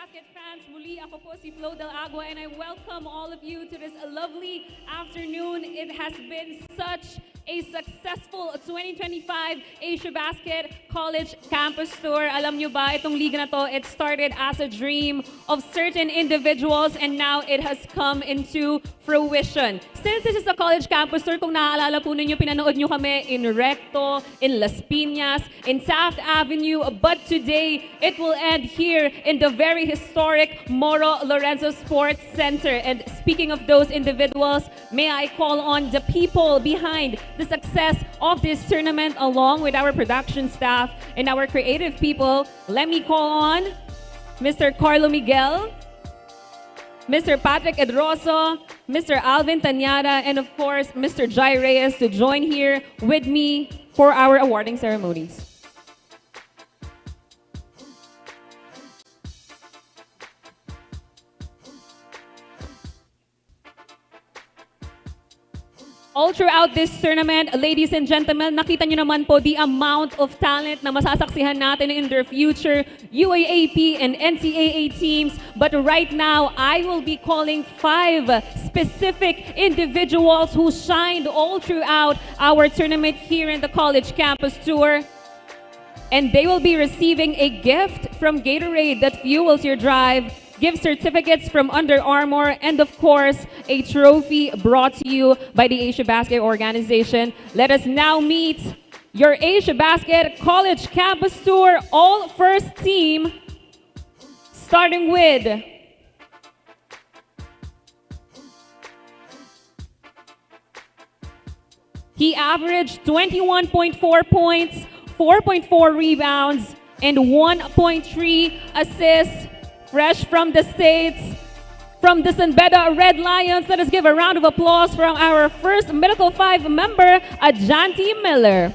Asiabasket fans, muli ako po si Flo Del Agua and I welcome all of you to this lovely afternoon. It has been such a successful 2025 Asiabasket College Campus Tour. Alam nyo ba, itong liga na to, it started as a dream of certain individuals and now it has come into fruition. Since this is a college campus tour, kung naaalala po ninyo, pinanood nyo kami in Recto, in Las Piñas, in Taft Avenue, but today, it will end here in the very historic Moro Lorenzo Sports Center. And speaking of those individuals, may I call on the people behind the success of this tournament along with our production staff and our creative people. Let me call on Mr. Carlo Miguel, Mr. Patrick Edroso, Mr. Alvin Tanyada, and of course, Mr. Jai Reyes to join here with me for our awarding ceremonies. All throughout this tournament, ladies and gentlemen, nakita nyo naman po the amount of talent na masasaksihan natin in their future UAAP and NCAA teams. But right now, I will be calling 5 specific individuals who shined all throughout our tournament here in the College Campus Tour. And they will be receiving a gift from Gatorade that fuels your drive, gift certificates from Under Armour, and of course, a trophy brought to you by the Asiabasket organization. Let us now meet your Asiabasket College Campus Tour All First Team, starting with he averaged 21.4 points, 4.4 rebounds, and 1.3 assists. Fresh from the States, from the Beda Red Lions, let us give a round of applause from our first Medical 5 member, Ajanti Miller.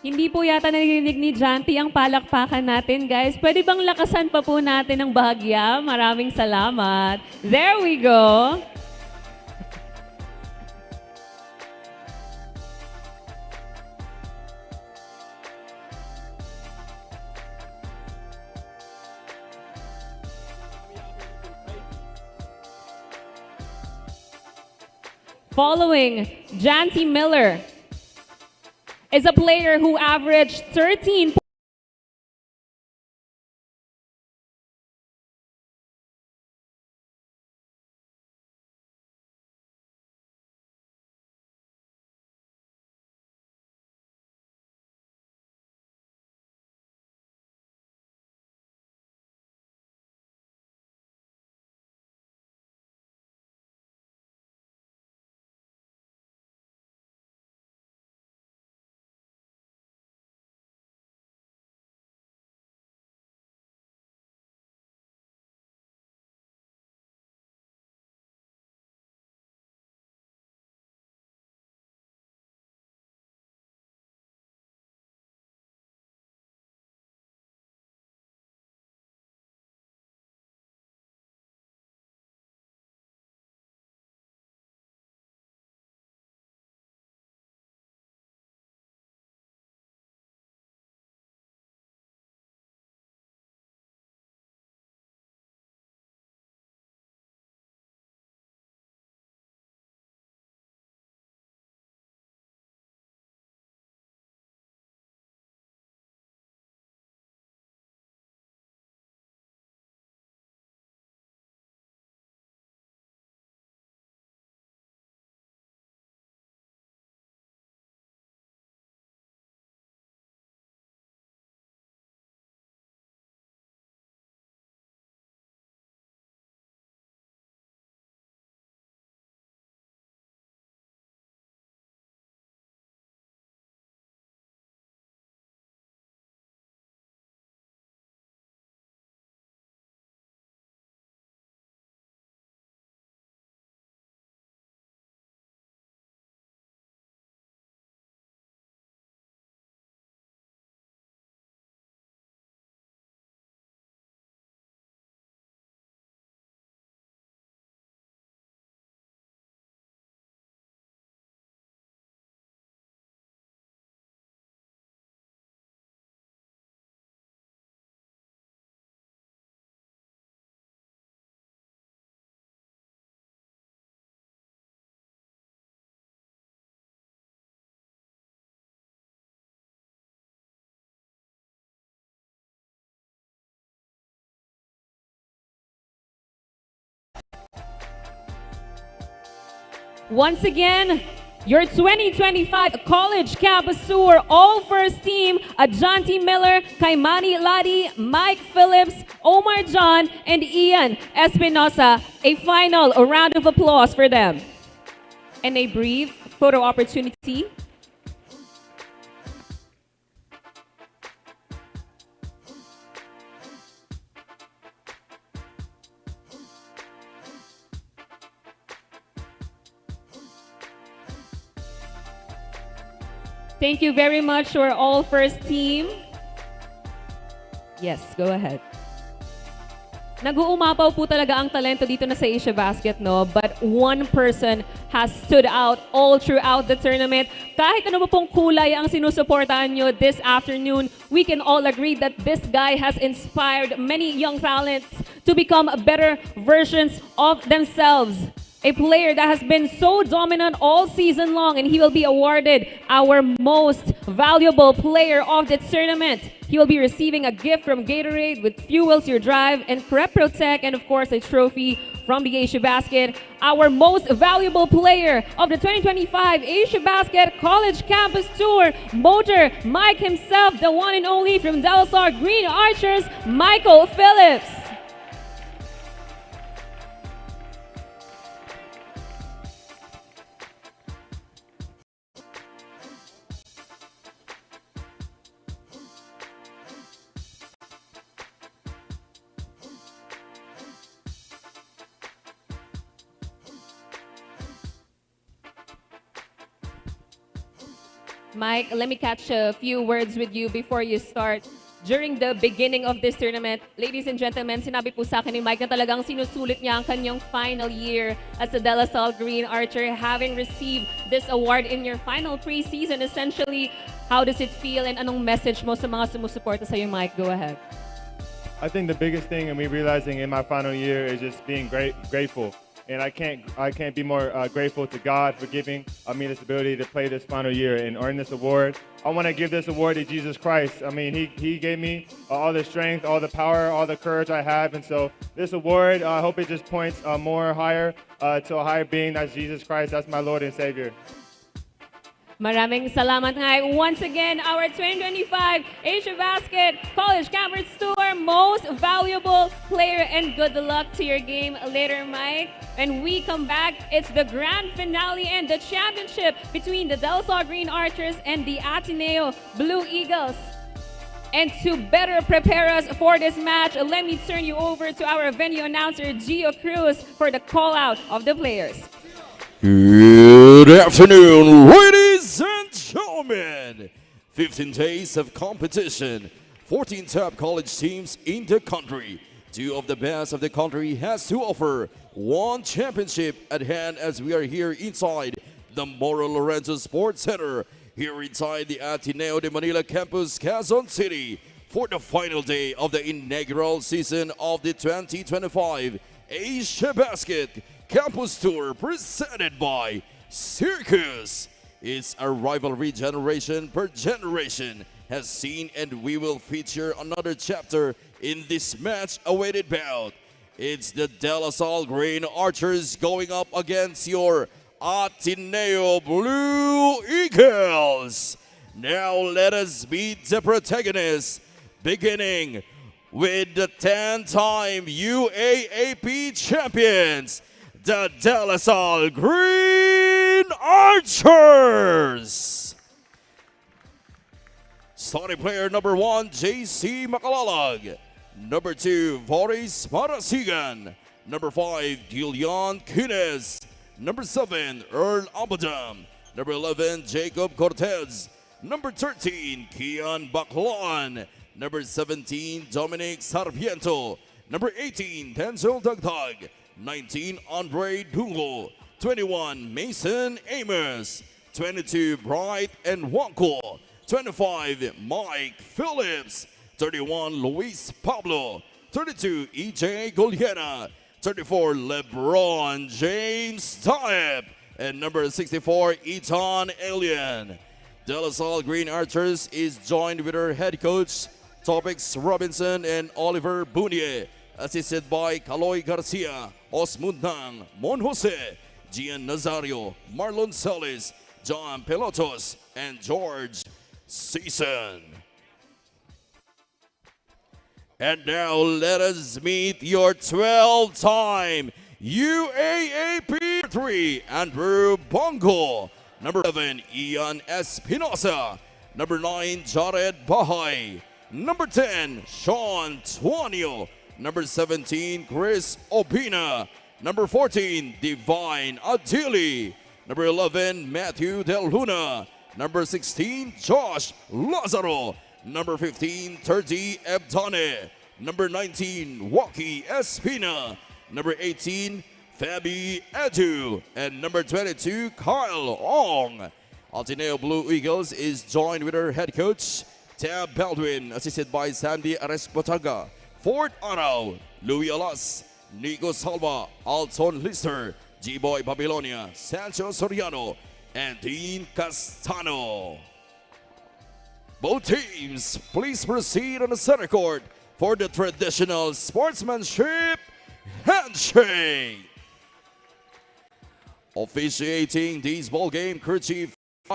Hindi po yata narinig ni Janty ang palakpakan natin, guys. Pwede bang lakasan pa po natin ng bahagya? Maraming salamat. There we go. Following Janty Miller is a player who averaged 13 Once again, your 2025 College Campus Tour All First Team, Ajanti Miller, Kaimani Ladi, Mike Phillips, Omar John, and Ian Espinosa. A final round of applause for them. And a brief photo opportunity. Thank you very much to our All First Team. Yes, go ahead. Nag-uumapaw po talaga ang talento dito na sa Asiabasket, no? But one person has stood out all throughout the tournament. Kahit ano po pong kulay ang sinusuportahan nyo this afternoon, we can all agree that this guy has inspired many young talents to become better versions of themselves. A player that has been so dominant all season long, and he will be awarded our most valuable player of the tournament. He will be receiving a gift from Gatorade with Fuels Your Drive and Crep Protect, and of course a trophy from the Asiabasket. Our most valuable player of the 2025 Asiabasket College Campus Tour, Motor Mike himself, the one and only from DLSU Green Archers, Michael Phillips. Mike, let me catch a few words with you before you start. During the beginning of this tournament, ladies and gentlemen, sinabi po sa akin ni Mike na talagang sinusulit niya ang kanyang final year as a De La Salle Green Archer, having received this award in your final preseason. Essentially, how does it feel and anong message mo sa mga sumusuporta sa iyo, Mike? Go ahead. I think the biggest thing in me realizing in my final year is just being grateful. And I can't be more grateful to God for giving me this ability to play this final year and earn this award. I want to give this award to Jesus Christ. I mean, he gave me all the strength, all the power, all the courage I have. And so this award, I hope it just points more higher to a higher being. That's Jesus Christ. That's my Lord and Savior. Maraming salamat nga. Once again, our 2025 Asiabasket College Campus Tour Most Valuable Player, and good luck to your game later, Mike. When we come back, it's the grand finale and the championship between the DLSU Green Archers and the Ateneo Blue Eagles. And to better prepare us for this match, let me turn you over to our venue announcer, Gio Cruz, for the call-out of the players. Good afternoon, ladies and gentlemen. 15 days of competition, 14 top college teams in the country. Two of the best of the country has to offer. One championship at hand as we are here inside the Moro Lorenzo Sports Center, here inside the Ateneo de Manila campus, Quezon City, for the final day of the inaugural season of the 2025 Asiabasket Campus Tour, presented by Circus. It's a rivalry generation per generation has seen, and we will feature another chapter in this match-awaited bout. It's the De La Salle Green Archers going up against your Ateneo Blue Eagles. Now let us meet the protagonists, beginning with the 10-time UAAP champions, the De La Salle Green Archers. Starting player number 1, JC Macalalag. Number 2, Boris Marasigan. Number 5, Gillian Quines. Number 7, Earl Abadam. Number 11, Jacob Cortez. Number 13, Kian Baclan. Number 17, Dominic Sarpiento. Number 18, Denzel Dagdag. 19, Andre Dungo. 21, Mason Amos. 22, Bright and Wanko. 25, Mike Phillips. 31, Luis Pablo. 32, EJ Goliana. 34, LeBron James Taeb. And number 64, Eton Alien. De La Salle Green Archers is joined with her head coach, Topics Robinson and Oliver Bunier, assisted by Kaloy Garcia, Osmundang, Mon Jose, Gian Nazario, Marlon Salis, John Pelotos, and George Season. And now let us meet your 12-time UAAP 3, Andrew Bongo. Number 11, Ian Espinosa. Number 9, Jared Bahay. Number 10, Sean Tuanio. Number 17, Chris Obina. Number 14, Divine Adili. Number 11, Matthew Del Luna. Number 16, Josh Lazaro. Number 15, 30, Ebdane. Number 19, Waki Espina. Number 18, Fabi Edu. And number 22, Kyle Ong. Ateneo Blue Eagles is joined with her head coach, Tab Baldwin, assisted by Sandy Arespotaga, Fort Arau, Louis Alas, Nico Salva, Alton Lister, G-Boy Babylonia, Sancho Soriano, and Dean Castano. Both teams, please proceed on the center court for the traditional sportsmanship handshake. Officiating this ball game, crew chief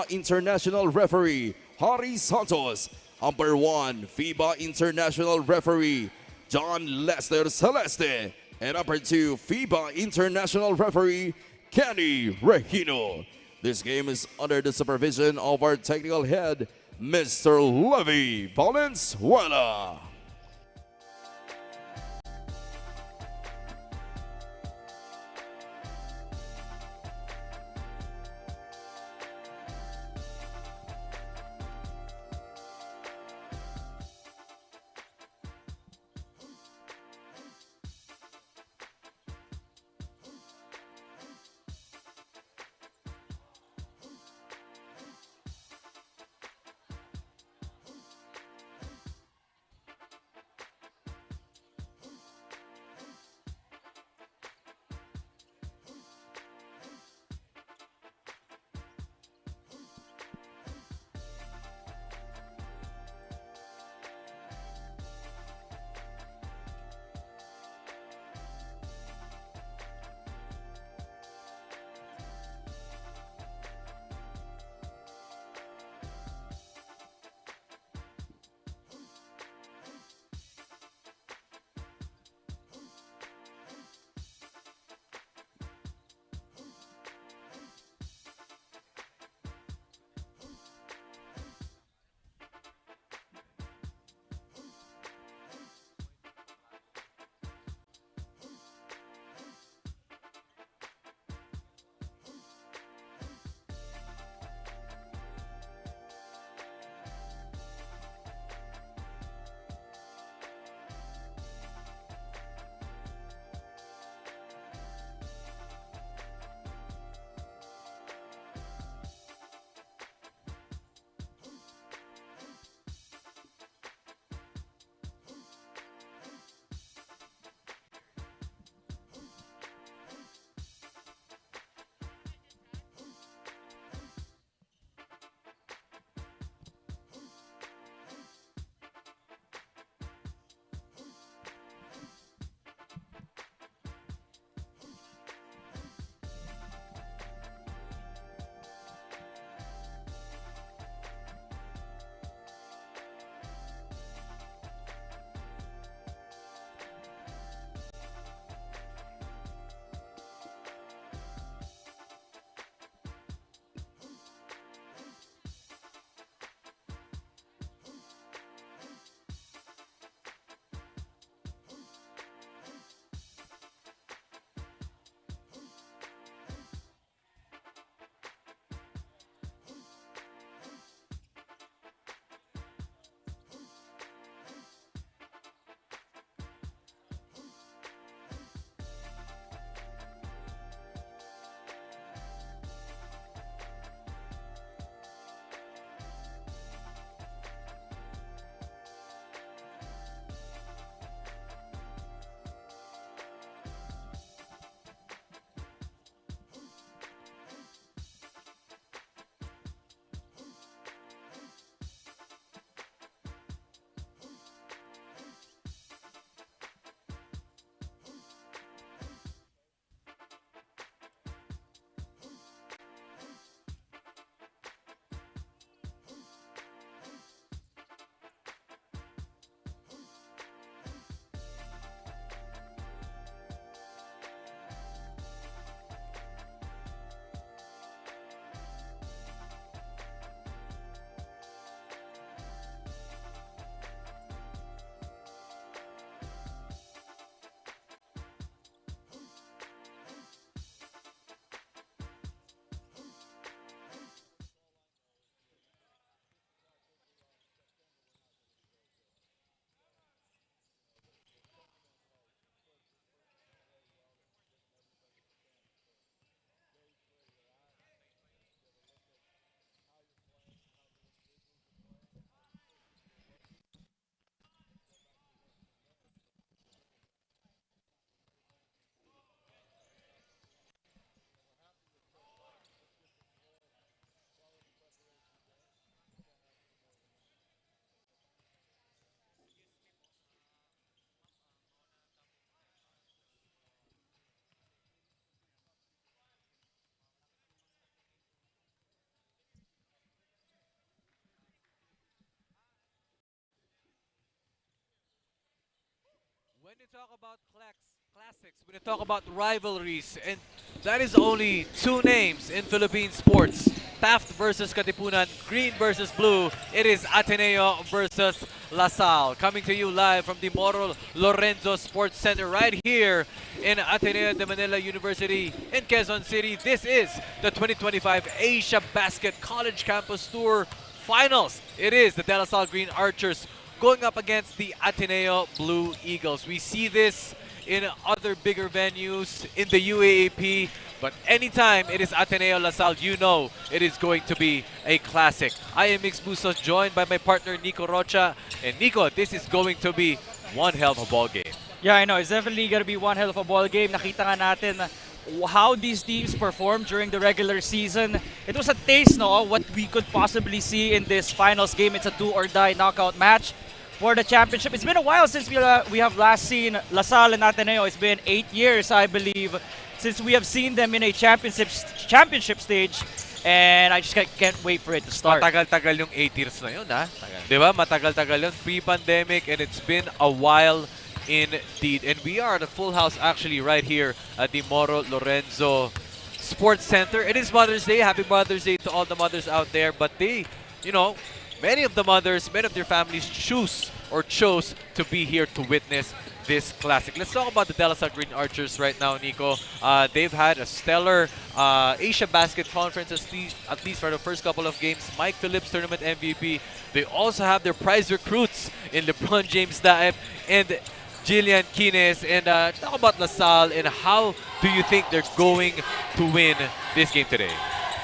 international referee Hari Santos. Umpire 1, FIBA international referee John Lester Celeste. And umpire 2, FIBA international referee Kenny Regino. This game is under the supervision of our technical head, Mr. Levy Valenzuela. When you talk about classics, when you talk about rivalries, and that is only two names in Philippine sports. Taft versus Katipunan, green versus blue. It is Ateneo versus LaSalle. Coming to you live from the Moro Lorenzo Sports Center right here in Ateneo de Manila University in Quezon City. This is the 2025 Asiabasket College Campus Tour Finals. It is the De La Salle Green Archers going up against the Ateneo Blue Eagles. We see this in other bigger venues in the UAAP, but anytime it is Ateneo La Salle, you know it is going to be a classic. I am Mix Bustos, joined by my partner Nico Rocha. And Nico, this is going to be one hell of a ball game. Yeah, I know. It's definitely going to be one hell of a ball game. Nakita nga natin how these teams performed during the regular season. It was a taste, no, of what we could possibly see in this finals game. It's a do-or-die knockout match for the championship. It's been a while since we have last seen LaSalle and Ateneo. It's been 8 years, I believe, since we have seen them in a championship stage. And I just can't wait for it to start. Matagal-tagal yung 8 years na yun, ha? Diba? Matagal-tagal yun. Pre-pandemic, and it's been a while indeed. And we are at a full house actually right here at the Moro Lorenzo Sports Center. It is Mother's Day. Happy Mother's Day to all the mothers out there. But they, you know, many of the mothers, many of their families chose to be here to witness this classic. Let's talk about the De La Salle Green Archers right now, Nico. They've had a stellar Asiabasket conference, at least for the first couple of games. Mike Phillips, tournament MVP. They also have their prize recruits in LeBron James Daep and Jillian Kines. And talk about LaSalle and how do you think they're going to win this game today?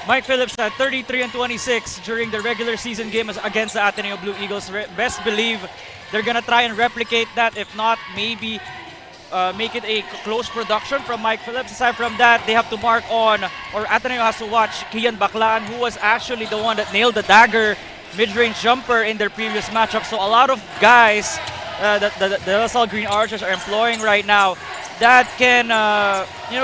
Mike Phillips had 33 and 26 during the regular season game against the Ateneo Blue Eagles. Best believe they're gonna try and replicate that. If not, maybe make it a close production from Mike Phillips. Aside from that, they have to mark on, or Ateneo has to watch Kian Baclaan, who was actually the one that nailed the dagger mid-range jumper in their previous matchup. So a lot of guys that the De La Salle Green Archers are employing right now that can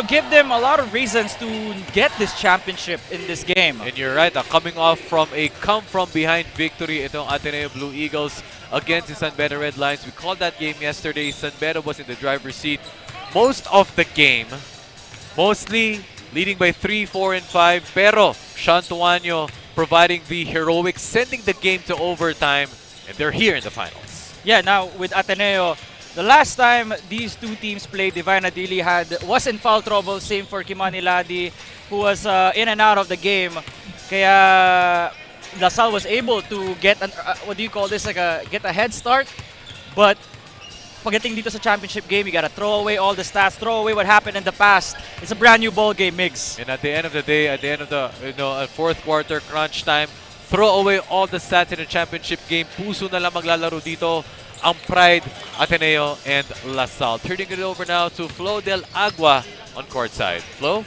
give them a lot of reasons to get this championship in this game. And you're right, coming off from a come-from-behind victory itong Ateneo Blue Eagles against the San Beda Red Lions. We called that game yesterday. San Beda was in the driver's seat most of the game, mostly leading by 3, 4, and 5. Pero Shantuano providing the heroics, sending the game to overtime, and they're here in the finals. Yeah, now with Ateneo, the last time these two teams played, Divine Adili was in foul trouble. Same for Kimani Ladi, who was in and out of the game. Kaya LaSalle was able to get an what do you call this? Get a head start. But pagdating dito sa championship game, you gotta throw away all the stats, throw away what happened in the past. It's a brand new ball game, Migs. And at the end of the day, at the end of the fourth quarter crunch time, throw away all the stats in the championship game. Puso na lang maglalaro dito ang Pride, Ateneo, and LaSalle. Turning it over now to Flo Del Agua on courtside. Flo?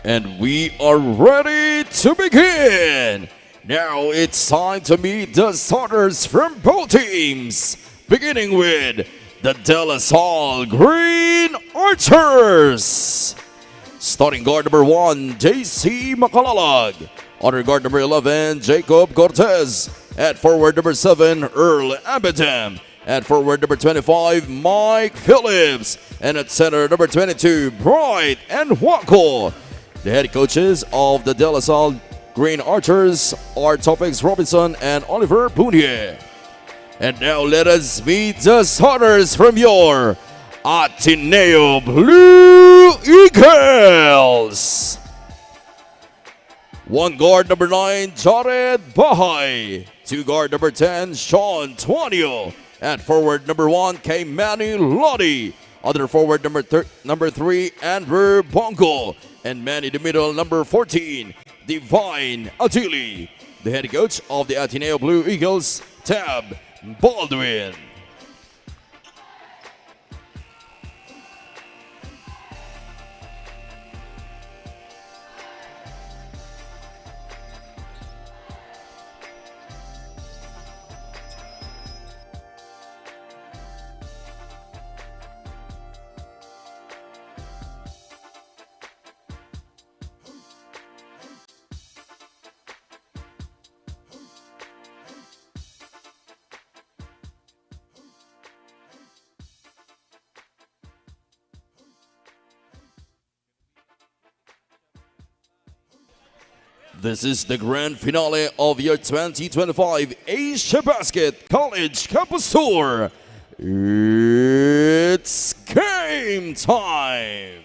And we are ready to begin. Now it's time to meet the starters from both teams. Beginning with the DLSU Green Archers. Starting guard number 1, JC Makalalag. Honor guard number 11, Jacob Cortez. At forward number 7, Earl Abedam. At forward number 25, Mike Phillips. And at center number 22, Bright and Wako. The head coaches of the DLSU Green Archers are Topics Robinson and Oliver Punier. And now let us meet the starters from your Ateneo Blue Eagles. One guard number 9, Jared Bahay. Two guard number 10, Sean Tuanio. At forward number 1, K. Manny Lodi. Other forward number 3, Andrew Bongo. And man in the middle, number 14, Divine Atili. The head coach of the Ateneo Blue Eagles, Tab Baldwin. This is the grand finale of your 2025 Asiabasket College Campus Tour. It's game time!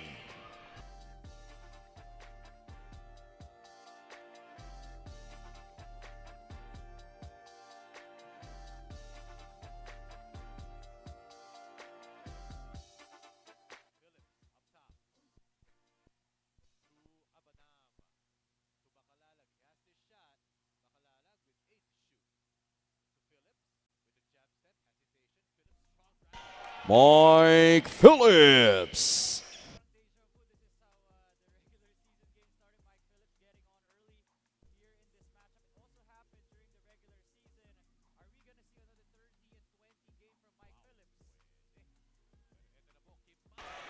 Mike Phillips.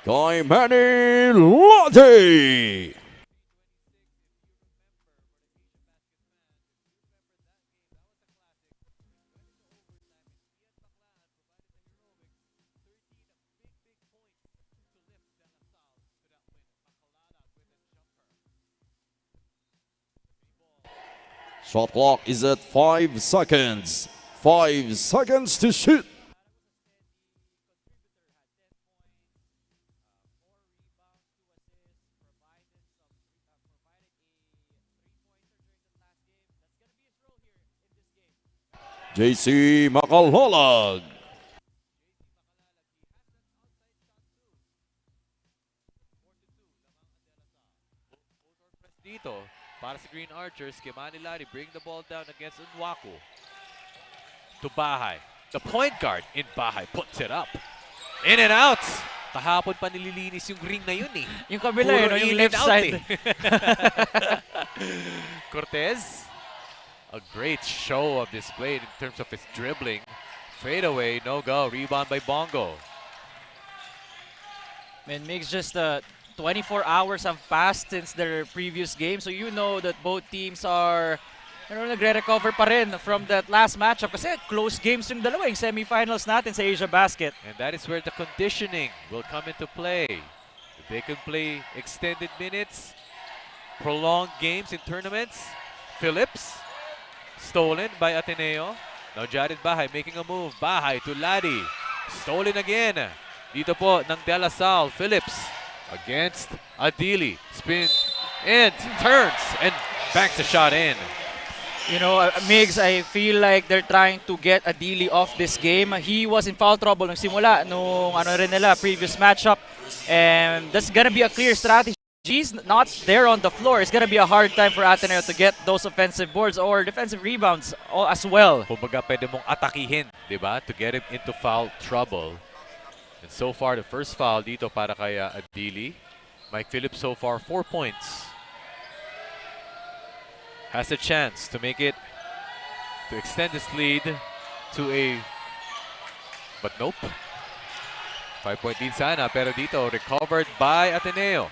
Guy Manny Lodi. Shot clock is at 5 seconds. 5 seconds to shoot. JC Makalalag. Dito, para sa Green Archers, Kimani Lari bring the ball down against Unwaku. To Bahay. The point guard in Bahay puts it up. In and out. Kahapon pa nililinis yung ring na yun eh. Yung kabila yun, yung left side. Cortez. A great show of display in terms of his dribbling. Fade away, no go. Rebound by Bongo. Man, makes just 24 hours have passed since their previous game. So you know that both teams are nagre-recover pa rin from that last matchup. Kasi close games yung dalawa, yung semifinals natin sa Asiabasket. And that is where the conditioning will come into play. If they can play extended minutes, prolonged games in tournaments. Phillips. Stolen by Ateneo. Now Jared Bahay making a move. Bahay to Ladi. Stolen again. Dito po ng De La Salle. Phillips against Adili. Spin and turns and banks a shot in. You know, Migs, I feel like they're trying to get Adili off this game. He was in foul trouble nung simula nung previous matchup. And that's gonna be a clear strategy. He's not there on the floor. It's going to be a hard time for Ateneo to get those offensive boards or defensive rebounds as well. Kumbaga pwede mong atakihin, di ba? To get him into foul trouble. And so far, the first foul dito para kay Adili. Mike Phillips so far 4 points. has a chance to make it, to extend this lead to a, but nope. 5-point lead sana, pero dito recovered by Ateneo.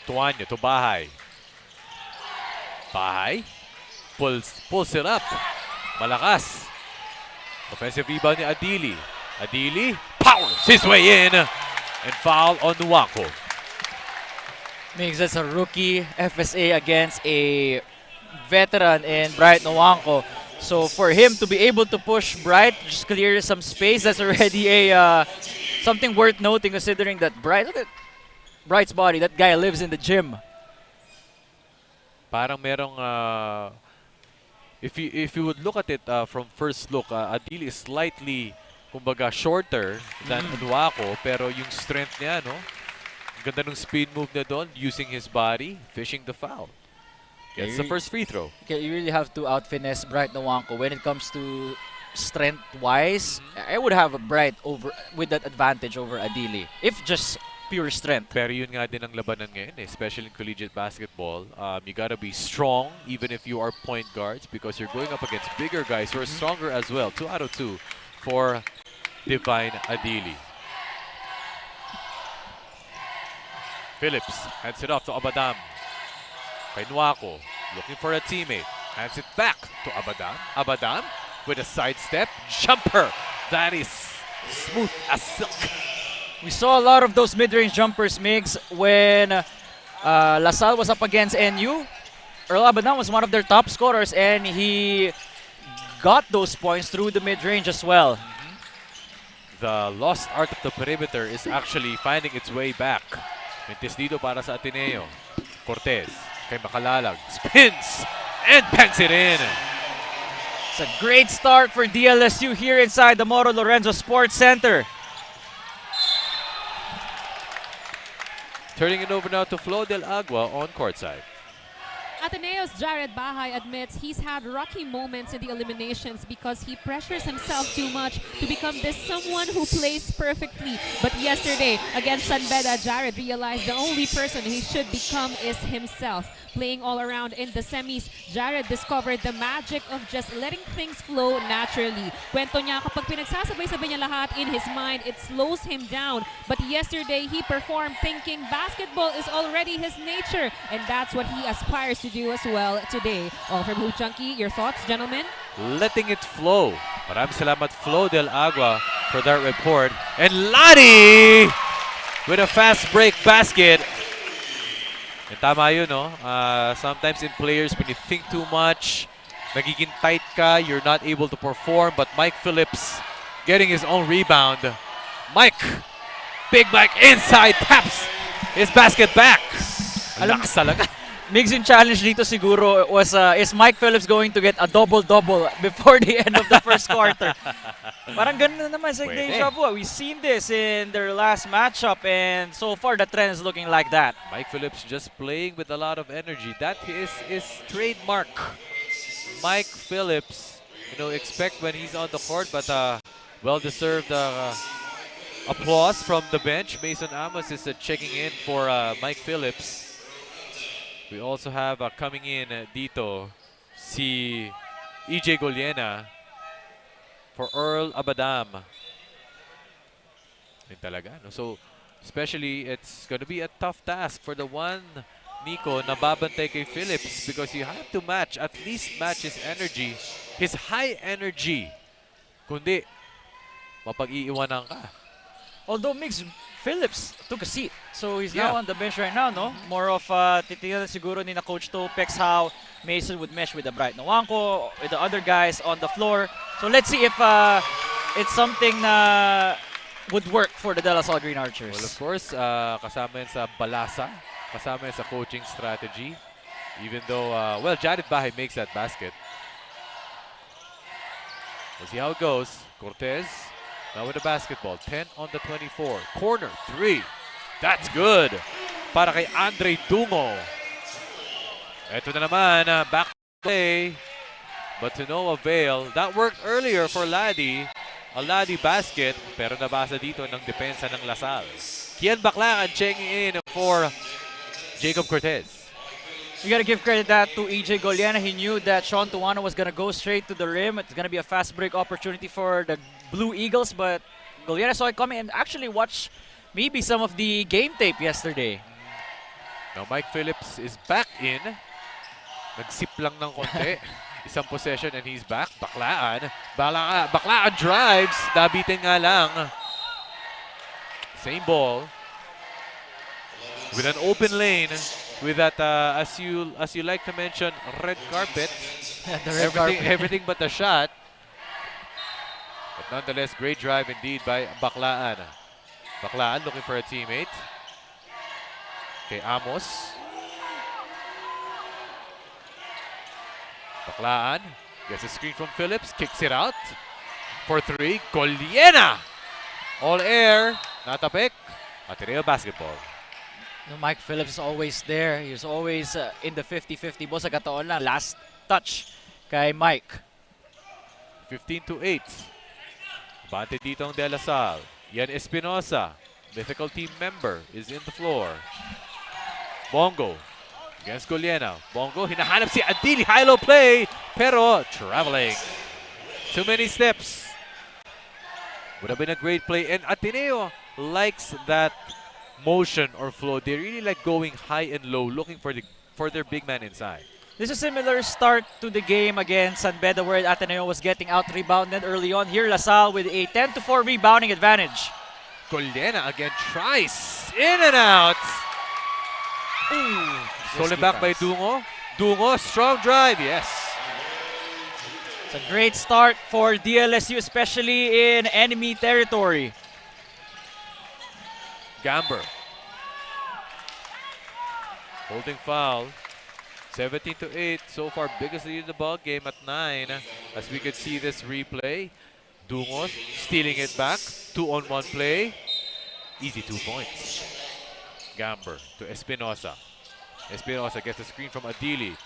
Tuanyo to Bahay. Bahay pulls it up. Malakas. Offensive rebound ni Adili. Adili powers his way in and foul on Nuwako. Migs, that's a rookie FSA against a veteran in Bright Nwankwo. So for him to be able to push Bright, just clear some space, that's already a something worth noting considering that look at Bright's body. That guy lives in the gym. Parang merong if you would look at it from first look, Adili is slightly kumbaga shorter than Nuwako, pero yung strength niya, no? Ganda ng speed move na doon, using his body, fishing the foul. Gets the first free throw. Okay, you really have to out-finesse Bright Nwankwo. When it comes to strength-wise, I would have a Bright over with that advantage over Adili, if just pure strength. Pero yun nga din ang labanan ngayon, especially in collegiate basketball. You gotta be strong even if you are point guards because you're going up against bigger guys who are stronger as well. 2 out of 2 for Divine Adili. Phillips hands it off to Abadam. Kay Nuwako, looking for a teammate. Hands it back to Abadam. Abadam with a sidestep jumper. That is smooth as silk. We saw a lot of those mid-range jumpers, Migs, when Salle was up against NU. Earl Abadam was one of their top scorers, and he got those points through the mid-range as well. The lost art of the perimeter is actually finding its way back. Mintis dito para sa Ateneo. Cortez kay Makalalag. Spins and bangs it in. It's a great start for DLSU here inside the Moro Lorenzo Sports Center. Turning it over now to Flo Del Agua on courtside. Ateneo's Jared Bahay admits he's had rocky moments in the eliminations because he pressures himself too much to become this someone who plays perfectly. But yesterday against Beda, Jared realized the only person he should become is himself. Playing all around in the semis, Jared discovered the magic of just letting things flow naturally. Kwento niya, kapag pinagsasabay-sabay niya lahat in his mind, it slows him down. But yesterday, he performed thinking basketball is already his nature, and that's what he aspires to do as well today. All from Hoop Junkie, your thoughts, gentlemen? Letting it flow. Maraming salamat Flo Del Agua for that report. And Ladi with a fast break basket. And tama yun, no? Sometimes in players, when you think too much, nagiging tight ka, you're not able to perform. But Mike Phillips getting his own rebound. Mike, Big Mike inside, taps his basket back. Lakas talaga. Migs, yung challenge dito siguro was, is Mike Phillips going to get a double-double before the end of the first quarter? Parang ganun na naman sa deja vu. We've seen this in their last matchup, and so far the trend is looking like that. Mike Phillips just playing with a lot of energy. That is his trademark. Mike Phillips, you know, expect when he's on the court, but well-deserved applause from the bench. Mason Amos is checking in for Mike Phillips. We also have coming in dito si EJ Goliena for Earl Abadam. Yun talaga, no? So, especially, it's going to be a tough task for the one Nico na babantay kay Phillips because you have to match, at least match his energy, his high energy. Kundi, mapag-iiwanan ka. Although Migs, Phillips took a seat. So he's now on the bench right now, no? More of titignan siguro ni na Coach Topex how Mason would mesh with the Bright Nwankwo, with the other guys on the floor. So let's see if it's something na would work for the De La Salle Green Archers. Well, of course, kasama yan sa balasa, kasama yan sa coaching strategy. Even though, well, Jared Bahay makes that basket. We'll see how it goes. Cortez. Now with the basketball, 10 on the 24. Corner, 3. That's good. Para kay Andre Dungo. Ito na naman, back play. But to no avail. That worked earlier for Ladi. A Ladi basket. Pero nabasa dito ng depensa ng Salle. Kian Baclacan checking in for Jacob Cortez. We gotta give credit that to EJ Goliana. He knew that Sean Tuano was gonna go straight to the rim. It's gonna be a fast break opportunity for the Blue Eagles, but Goliana saw it coming and actually watched maybe some of the game tape yesterday. Now Mike Phillips is back in. Nagsip lang ng konti. Isang possession and he's back. Baklaan. Baklaan drives. Nabitin nga lang. Same ball. With an open lane. With that, as you like to mention, red carpet. Everything but the shot. But nonetheless, great drive indeed by Baklaan. Baklaan looking for a teammate. Okay, Amos. Baklaan gets a screen from Phillips, kicks it out for three. Goliana! All air, natapik. Ateneo basketball. No, Mike Phillips is always there. He's always in the 50-50 ball. Sa kataon lang, last touch kay Mike. 15-8. Bante dito ang De La Salle. Ian Espinosa, mythical team member, is in the floor. Bongo against Goliana. Bongo, hinahanap si Adili. High-low play, pero traveling. Too many steps. Would have been a great play. And Ateneo likes that motion or flow. They really like going high and low, looking for their big man inside. This is a similar start to the game against Beda, where Ateneo was getting out-rebounded early on. Here, LaSalle with a 10-4 rebounding advantage. Goliana again tries. In and out. Ooh, Stolen back by Dungo. Dungo, strong drive, yes. It's a great start for DLSU, especially in enemy territory. Gamber. Holding foul. 17-8. So far, biggest lead in the ball game at 9. As we could see this replay. Dungos stealing it back. 2-on-1 play. Easy 2 points. Gamber to Espinosa. Espinosa gets a screen from Adili.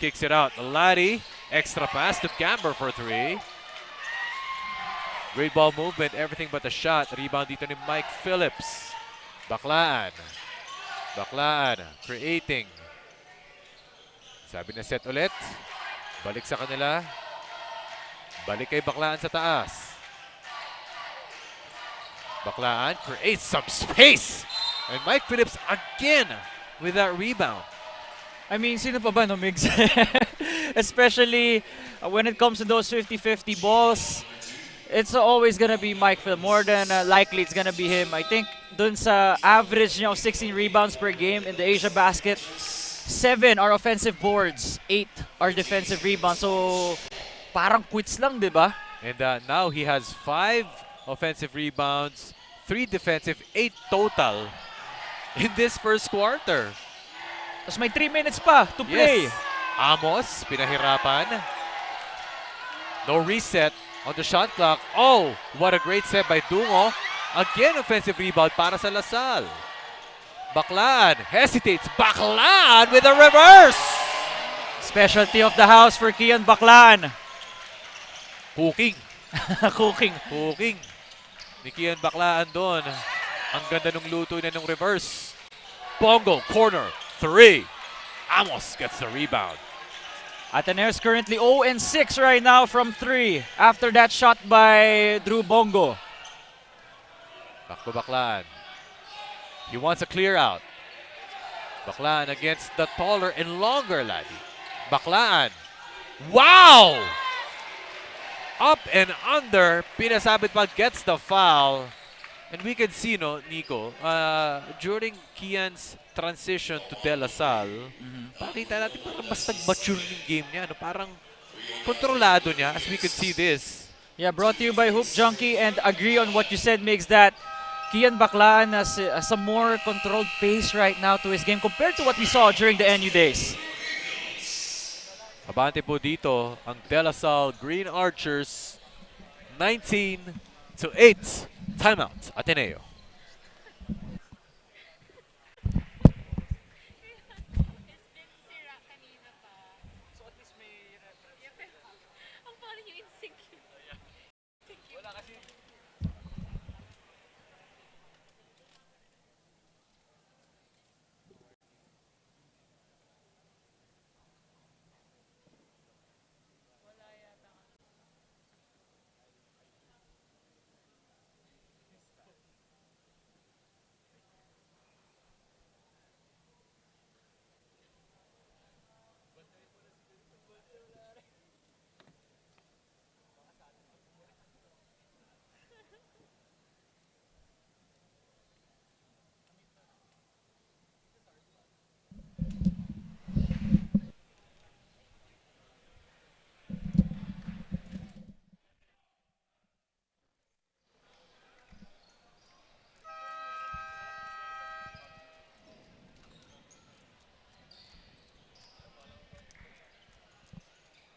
Kicks it out. Lari. Extra pass to Gamber for 3. Great ball movement. Everything but the shot. Rebound dito ni Mike Phillips. Baklaan. Baklaan. Creating. Sabi na set ulit. Balik sa kanila. Balik kay Baklaan sa taas. Baklaan creates some space. And Mike Phillips again with that rebound. I mean, sino pa ba, no, Migs? Especially when it comes to those 50-50 balls, it's always gonna be Mike Phillips. More than likely, it's gonna be him. I think dun sa average niya of 16 rebounds per game in the Asiabasket, 7 are offensive boards, 8 are defensive rebounds. So, parang quits lang, di ba? And now he has 5 offensive rebounds, 3 defensive, 8 total in this first quarter. Tapos may 3 minutes pa to play. Yes. Amos, pinahirapan. No reset on the shot clock. Oh, what a great set by Dungo. Again, offensive rebound para sa LaSalle. Baklaan hesitates. Baklaan with a reverse. Specialty of the house for Kian Baklaan. Cooking. Cooking. Cooking. Ni Kian Baklaan doon. Ang ganda ng luto niya ng reverse. Bongo, corner, 3. Amos gets the rebound. Ateneo is currently 0-6 right now from 3 after that shot by Drew Bongo. Back to Baklaan. He wants a clear out. Baklaan against the taller and longer laddie. Baklaan. Wow! Up and under. Pinasabit pa gets the foul. And we can see, no, Nico, during Kian's transition to De La Salle, pakita natin parang mas nag-mature yung game niya. No? Parang kontrolado niya as we could see this. Yeah, brought to you by Hoop Junkie, and agree on what you said, Migs, that Kian Baklaan has a more controlled pace right now to his game compared to what we saw during the NU days. Abante po dito ang De La Salle Green Archers, 19-8. Timeout, Ateneo.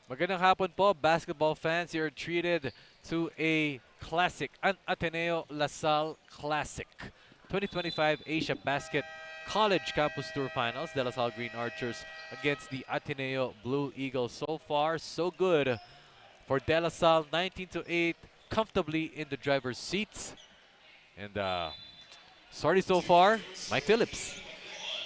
Magandang hapon po, basketball fans. You're treated to a classic, an Ateneo Salle Classic. 2025 Asiabasket College Campus Tour Finals. De La Salle Green Archers against the Ateneo Blue Eagles. So far, so good for De La Salle. 19-8, comfortably in the driver's seats. And sorry so far, Mike Phillips.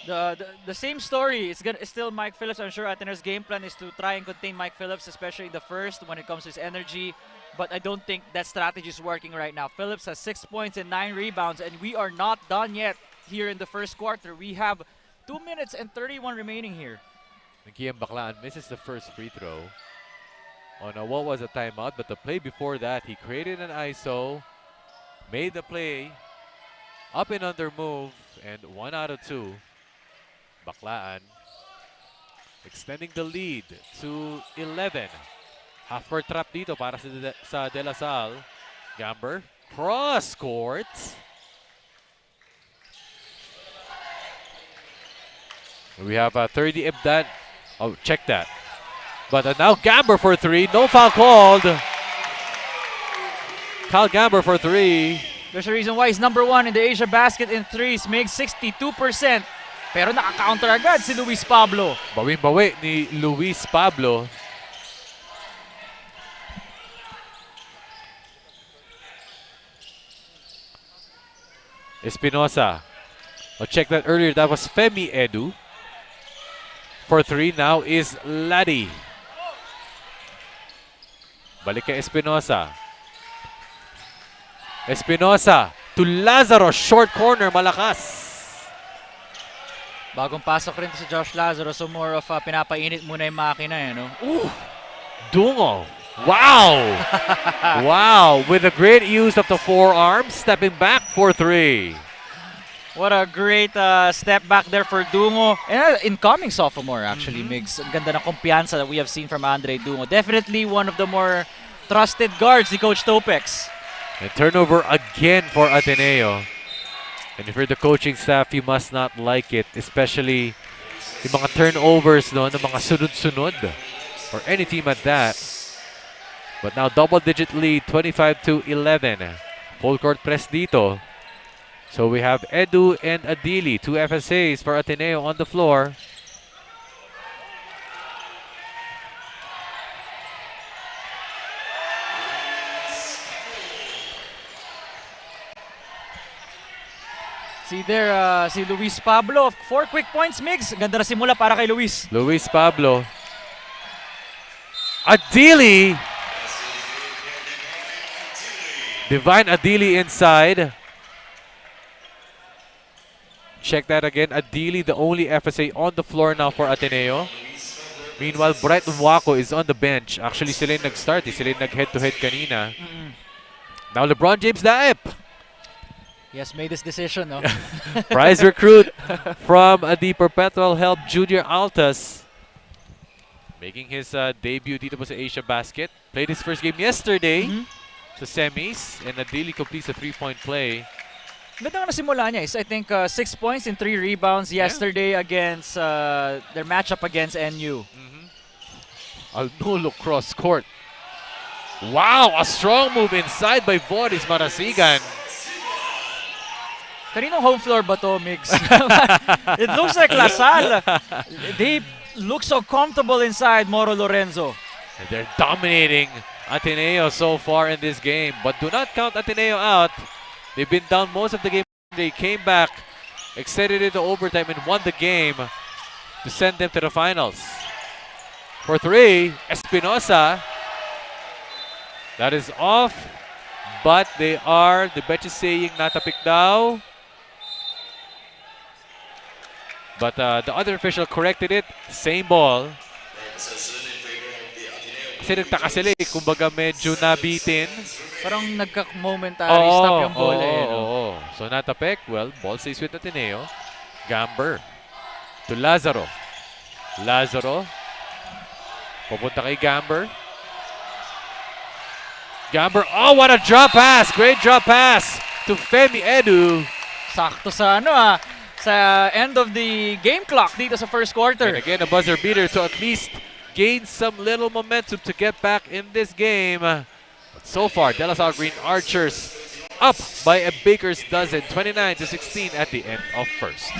The same story. It's still Mike Phillips. I'm sure Ateneo's game plan is to try and contain Mike Phillips, especially in the first when it comes to his energy. But I don't think that strategy is working right now. Phillips has 6 points and 9 rebounds, and we are not done yet here in the first quarter. We have 2 minutes and 31 remaining here. Kian Baclaan misses the first free throw on what was a timeout, but the play before that, he created an ISO, made the play, up and under move, and 1 out of 2. Baclaan extending the lead to 11. Half-court trap dito para sa De La Salle. Gamber, cross court. We have 30 Ibdan. Oh, check that. But now Gamber for 3. No foul called. Kyle Gamber for 3. There's a reason why he's #1 in the Asiabasket in threes. Makes 62%. Pero naka-counter agad si Luis Pablo. Bawing-bawi ni Luis Pablo. Espinosa. Oh, check that earlier. That was Femi Edu. For 3 now is Laddie. Balik kay Espinosa. Espinosa to Lazaro. Short corner. Malakas. Bagong pasok rin to si Josh Lazaro, so more of pinapainit muna yung makina, no? Ooh! Dungo. Wow! Wow! With a great use of the forearm, stepping back for 3. What a great step back there for Dungo. And incoming sophomore, actually, Migs. Ang ganda ng kumpiyansa that we have seen from Andre Dungo. Definitely one of the more trusted guards ni Coach Topex. And turnover again for Ateneo. And if you're the coaching staff, you must not like it, especially yung mga turnovers no, ng mga sunod-sunod, or any team at that. But now double-digit lead, 25-11. Full court press dito. So we have Edu and Adili, 2 FSAs for Ateneo on the floor. See there, si Luis Pablo. 4 quick points, Migs. Ganda na simula para kay Luis. Luis Pablo. Adili. Divine Adili inside. Check that again. Adili, the only FSA on the floor now for Ateneo. Meanwhile, Bright Nwako is on the bench. Actually, sila yung nag-start. Sila yung nag-head-to-head kanina. Now, LeBron James Daep. He has made his decision, no? Prize recruit from the Perpetual Help Junior Altas. Making his debut dito po sa Asiabasket. Played his first game yesterday sa semis. And Adili completes a 3-point play. Ganda nga nasimula niya is I think 6 points and 3 rebounds yesterday against their matchup against NU. Alnulo cross court. Wow, a strong move inside by Boris Marasigan. Kaninong home floor ba to, Migs? It looks like La Salle. They look so comfortable inside Moro Lorenzo. And they're dominating Ateneo so far in this game. But do not count Ateneo out. They've been down most of the game. They came back, extended it to overtime, and won the game to send them to the finals. For 3, Espinosa. That is off. But they are, the bench is saying natapik daw. But the other official corrected it. Same ball. Kasi nagtaka sila eh. Kumbaga medyo nabitin. Parang nagka-momentary stop yung ball eh. No? So natapik. Well, ball stays with Ateneo. Gamber. To Lazaro. Lazaro. Pupunta kay Gamber. Gamber. Oh, what a drop pass. Great drop pass to Femi Edu. Sakto sa sa end of the game clock dito sa first quarter. And again, a buzzer beater. So at least gain some little momentum to get back in this game. But so far, De La Salle Green Archers up by a baker's dozen, 29-16 at the end of first.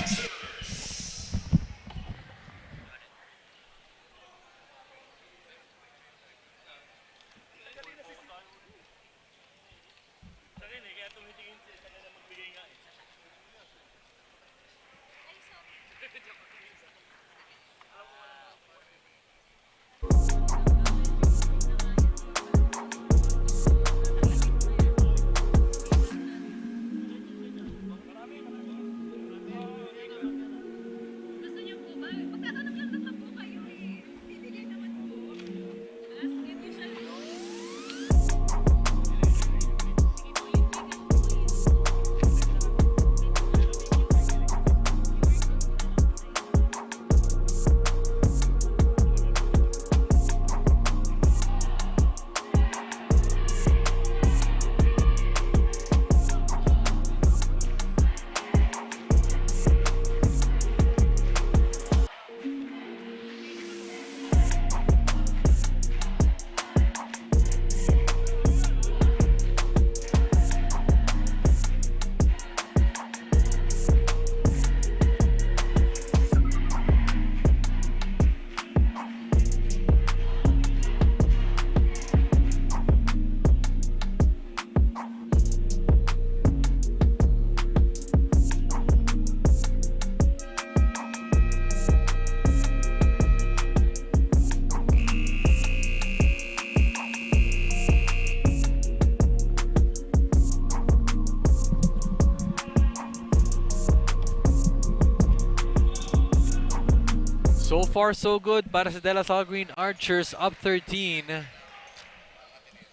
So far, so good para sa De La Salle Green Archers, up 13.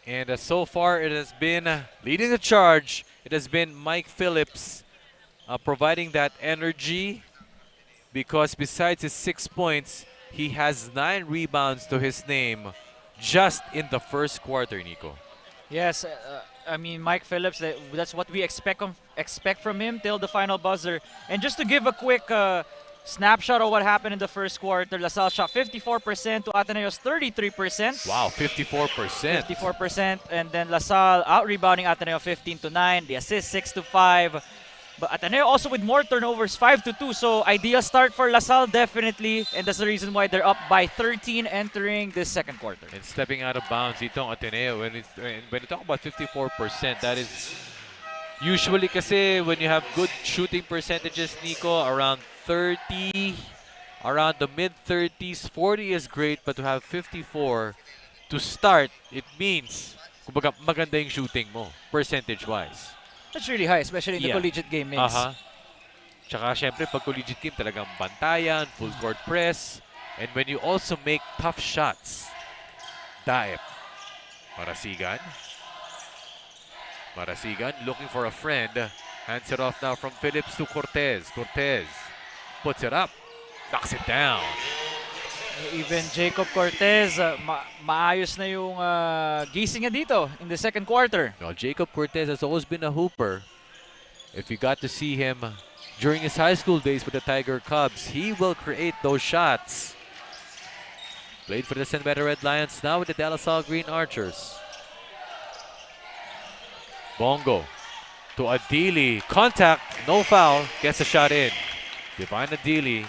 And so far, it has been leading the charge. It has been Mike Phillips providing that energy, because besides his 6 points, he has 9 rebounds to his name just in the first quarter, Nico. Yes, I mean, Mike Phillips, that's what we expect from him till the final buzzer. And just to give a quick snapshot of what happened in the first quarter, LaSalle shot 54% to Ateneo's 33%. Wow, 54%. 54%, and then LaSalle out-rebounding Ateneo 15-9, the assist 6-5. But Ateneo also with more turnovers, 5-2, so ideal start for LaSalle definitely, and that's the reason why they're up by 13 entering this second quarter. And stepping out of bounds, itong Ateneo, when you talk about 54%, that is usually kasi when you have good shooting percentages, Nico, around 30, around the mid-30s, 40 is great, but to have 54 to start, it means kumbaga maganda yung shooting mo, percentage-wise. That's really high, especially in the collegiate game mix. Tsaka syempre, pag collegiate game, talagang bantayan, full court press, and when you also make tough shots, Daep. Marasigan looking for a friend. Hands it off now from Phillips to Cortez. Cortez puts it up, knocks it down. Even Jacob Cortez, maayos na yung gising niya dito in the second quarter. Well, Jacob Cortez has always been a hooper. If you got to see him during his high school days with the Tiger Cubs, he will create those shots. Played for the San Beda Red Lions, now with the De La Salle Green Archers. Bongo to Adili. Contact, no foul, gets a shot in. Divine Adili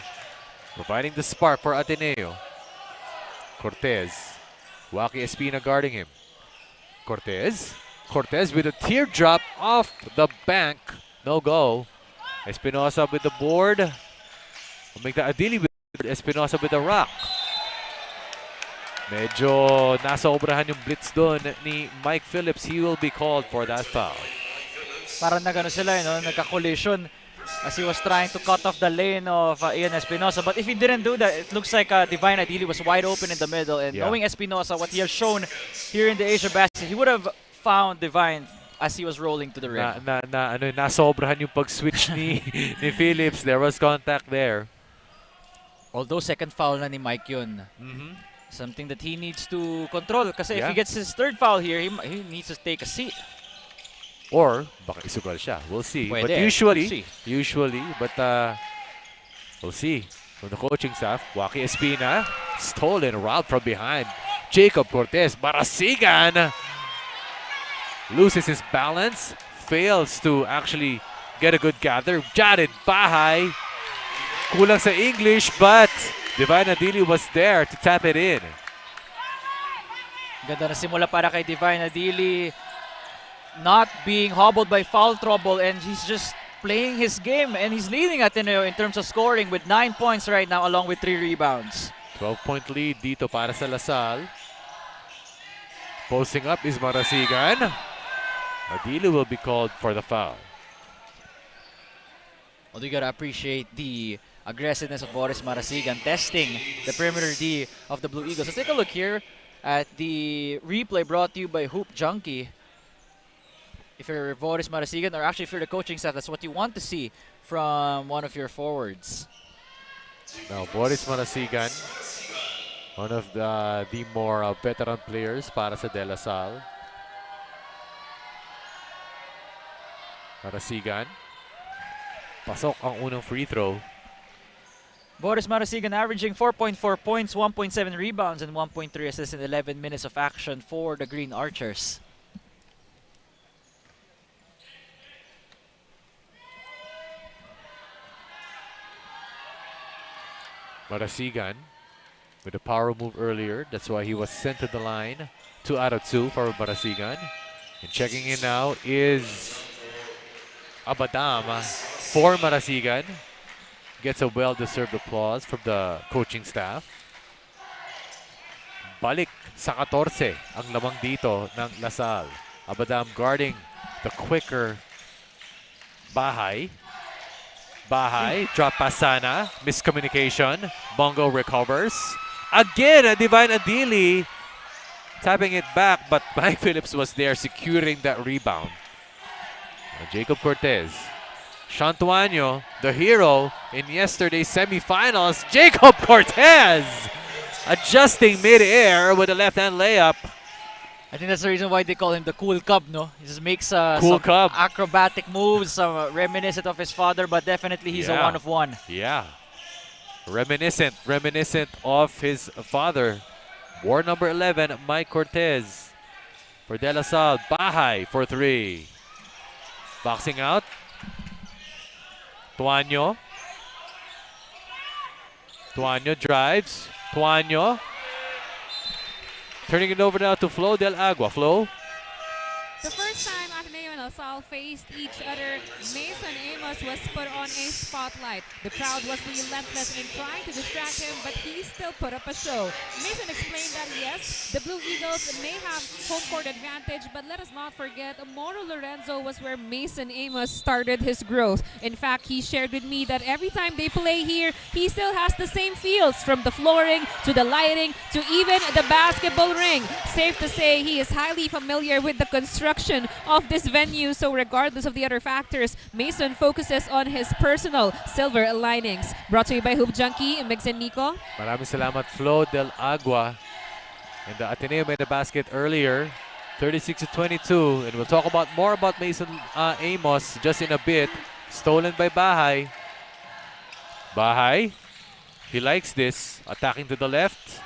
providing the spark for Ateneo. Cortez. Waki Espina guarding him. Cortez with a teardrop off the bank. No go. Espinosa with the board. We'll make that Adili with Espinosa with the rock. Medyo nasa obrahan yung blitz doon ni Mike Phillips. He will be called for that foul. Parang nagano sila, nagka-collision as he was trying to cut off the lane of Ian Espinosa. But if he didn't do that, it looks like Divine Adili was wide open in the middle. And knowing Espinosa, what he has shown here in the Asiabasket, he would have found Divine as he was rolling to the rim. Nasobrahan yung pag-switch ni Phillips. There was contact there. Although second foul na ni Mike yun. Something that he needs to control. Kasi if he gets his third foul here, he needs to take a seat. Or baka isugal siya. We'll see. Pwede. But usually, but we'll see. from the coaching staff. Waki Espina, stolen route from behind. Jacob Cortez, Marasigan loses his balance, fails to actually get a good gather. Jared Bahay, kulang sa English, but Divine Adili was there to tap it in. Ganda na simula para kay Divine Adili. Not being hobbled by foul trouble, and he's just playing his game, and he's leading Ateneo in terms of scoring with 9 points right now along with 3 rebounds. 12-point lead dito para sa Lasal. Posting up is Marasigan. Adili will be called for the foul. Well, you gotta appreciate the aggressiveness of Boris Marasigan testing the perimeter D of the Blue Eagles. Let's take a look here at the replay brought to you by Hoop Junkie. If you're Boris Marasigan, or actually if you're the coaching staff, that's what you want to see from one of your forwards. Now, Boris Marasigan, one of the more veteran players para sa De La Salle. Marasigan. Pasok ang unang free throw. Boris Marasigan averaging 4.4 points, 1.7 rebounds, and 1.3 assists in 11 minutes of action for the Green Archers. Marasigan with a power move earlier. That's why he was sent to the line. 2 out of 2 for Marasigan. And checking in now is Abadam for Marasigan. Gets a well-deserved applause from the coaching staff. Balik sa 14 ang lamang dito ng Lasal. Abadam guarding the quicker Bahay. Bahay, drop pass sana, miscommunication. Bongo recovers. Again, a Divine Adili tapping it back, but Mike Phillips was there securing that rebound. Jacob Cortez. Shantuano, the hero in yesterday's semifinals. Jacob Cortez adjusting mid-air with a left-hand layup. I think that's the reason why they call him the Cool Cub, no? He just makes Cool some Cub. acrobatic moves, reminiscent of his father, but definitely he's a one of one. Yeah. Reminiscent of his father. War number 11, Mike Cortez. For De La Salle, Bahay for 3. Boxing out. Tuanyo. Tuanyo drives. Tuanyo. Turning it over now to Flo Del Agua. Flo. The first time Ateneo and LaSalle faced each other, Mason Amos was put on a spotlight. The crowd was relentless in trying to distract him, but he still put up a show. Mason explained that yes, the Blue Eagles may have home court advantage, but let us not forget, Moro Lorenzo was where Mason Amos started his growth. In fact, he shared with me that every time they play here, he still has the same feels, from the flooring to the lighting to even the basketball ring. Safe to say, he is highly familiar with the construction of this venue, so regardless of the other factors, Mason focuses on his personal silver linings. Brought to you by Hoop Junkie, Migs and Nico. Maraming salamat, Flo Del Agua. And the Ateneo made a basket earlier, 36-22. And we'll talk more about Mason Amos just in a bit. Stolen by Bahay. Bahay, he likes this. Attacking to the left.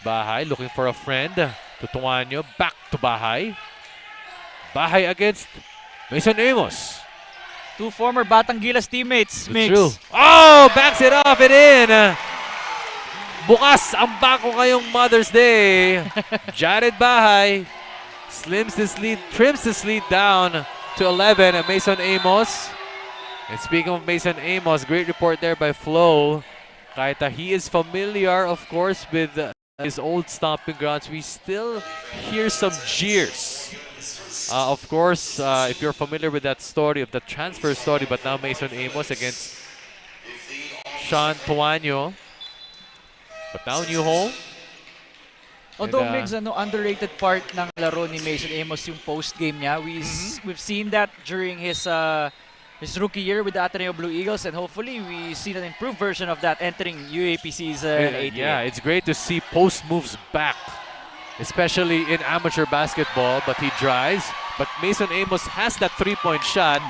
Bahay looking for a friend. To Tuanyo, back to Bahay. Bahay against Mason Amos. Two former Batangilas teammates, Migs. True. Oh, backs it off and in. Bukas ang bako ngayong Mother's Day. Jared Bahay trims the lead down to 11. And Mason Amos. And speaking of Mason Amos, great report there by Flo. Kahit he is familiar, of course, with his old stomping grounds, we still hear some jeers. Of course, if you're familiar with that story, of the transfer story, but now Mason Amos against Sean Tuanyo. But now new home. Although Migs, underrated part ng laro ni Mason Amos yung post-game niya. We've seen that during his rookie year with the Ateneo Blue Eagles, and hopefully we see an improved version of that entering UAP season 8. Yeah, it's great to see post moves back, especially in amateur basketball, but he drives. But Mason Amos has that three-point shot.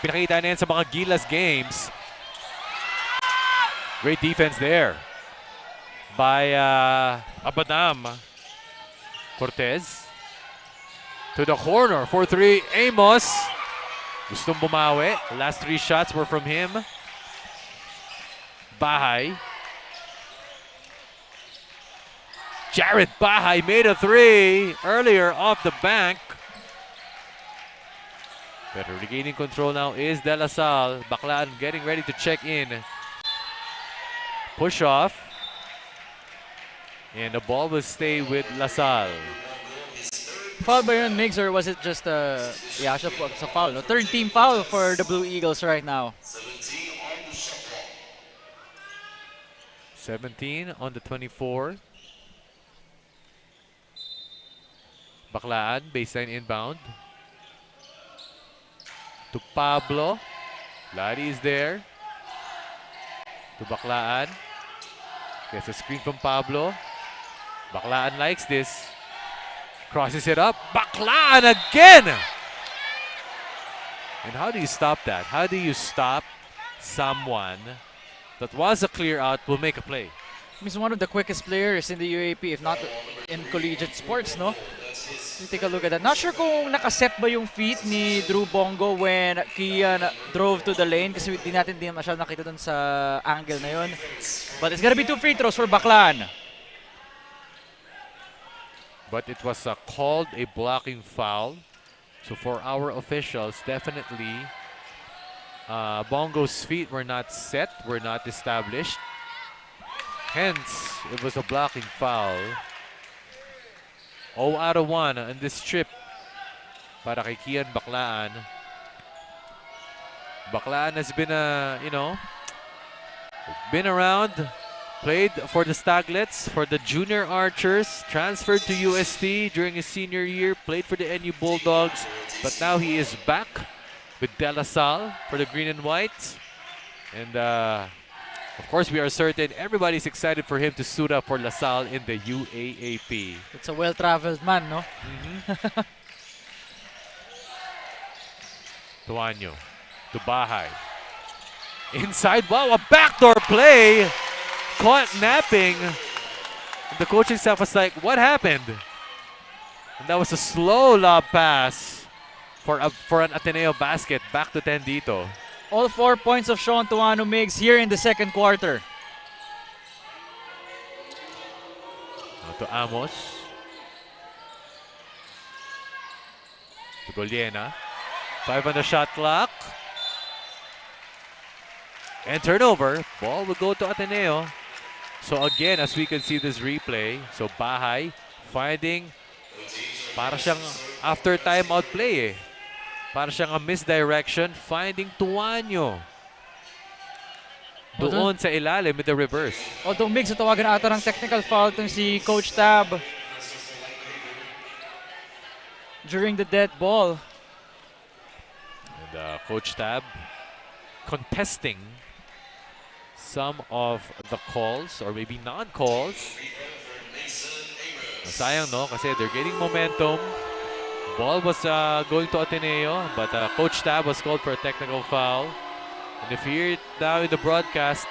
Pinakita na yan sa mga Gilas games. Great defense there by Abadam. Cortez to the corner for 3. Amos. Gustong bumawi. The last 3 shots were from him. Bahay. Jared Bahay made a 3 earlier off the bank. But regaining control now is De La Salle. Baclaan getting ready to check in. Push off. And the ball will stay with La Salle. Foul ba yun, Migs, or was it just a foul? No? Third team foul for the Blue Eagles right now. 17 on the 24. Baclaan, baseline inbound. To Pablo. Ladi is there. To Baclaan. Gets a screen from Pablo. Baclaan likes this. Crosses it up. Baclaan again! And how do you stop that? How do you stop someone that was a clear out will make a play? He's one of the quickest players in the UAP, if not in collegiate sports, no? You take a look at that. Not sure kung nakaset ba yung feet ni Drew Bongo when Kian drove to the lane kasi di natin masyadong nakita dun sa angle na yun. But it's gonna be 2 free throws for Baclaan. But it was called a blocking foul. So for our officials, definitely Bongo's feet were not set, were not established. Hence, it was a blocking foul. 0 out of 1 on this trip para kay Kian Baclaan. Baclaan has been been around, played for the Staglets, for the junior archers, transferred to UST during his senior year, played for the NU Bulldogs, but now he is back with De La Salle for the green and white. And of course, we are certain everybody's excited for him to suit up for La Salle in the UAAP. It's a well-traveled man, no? Tuanyo to Bahay. Inside, wow, a backdoor play. Caught napping. The coaching staff was like, what happened? And that was a slow lob pass for an Ateneo basket. Back to 10 dito. All 4 points of Sean Tuano Migs here in the second quarter. Now to Amos. To Goliena. 5 on the shot clock. And turnover. Ball will go to Ateneo. So again, as we can see this replay, so Bahay finding para siyang after timeout play eh. Para siyang a misdirection, finding Tuanyo. Doon sa ilalim with the reverse. Although Migs, tawagan ata ng technical foul itong si Coach Tab during the dead ball. And Coach Tab contesting some of the calls or maybe non-calls. Sayang no, kasi they're getting momentum. Ball was going to Ateneo, but Coach Tab was called for a technical foul. And if you hear it now in the broadcast,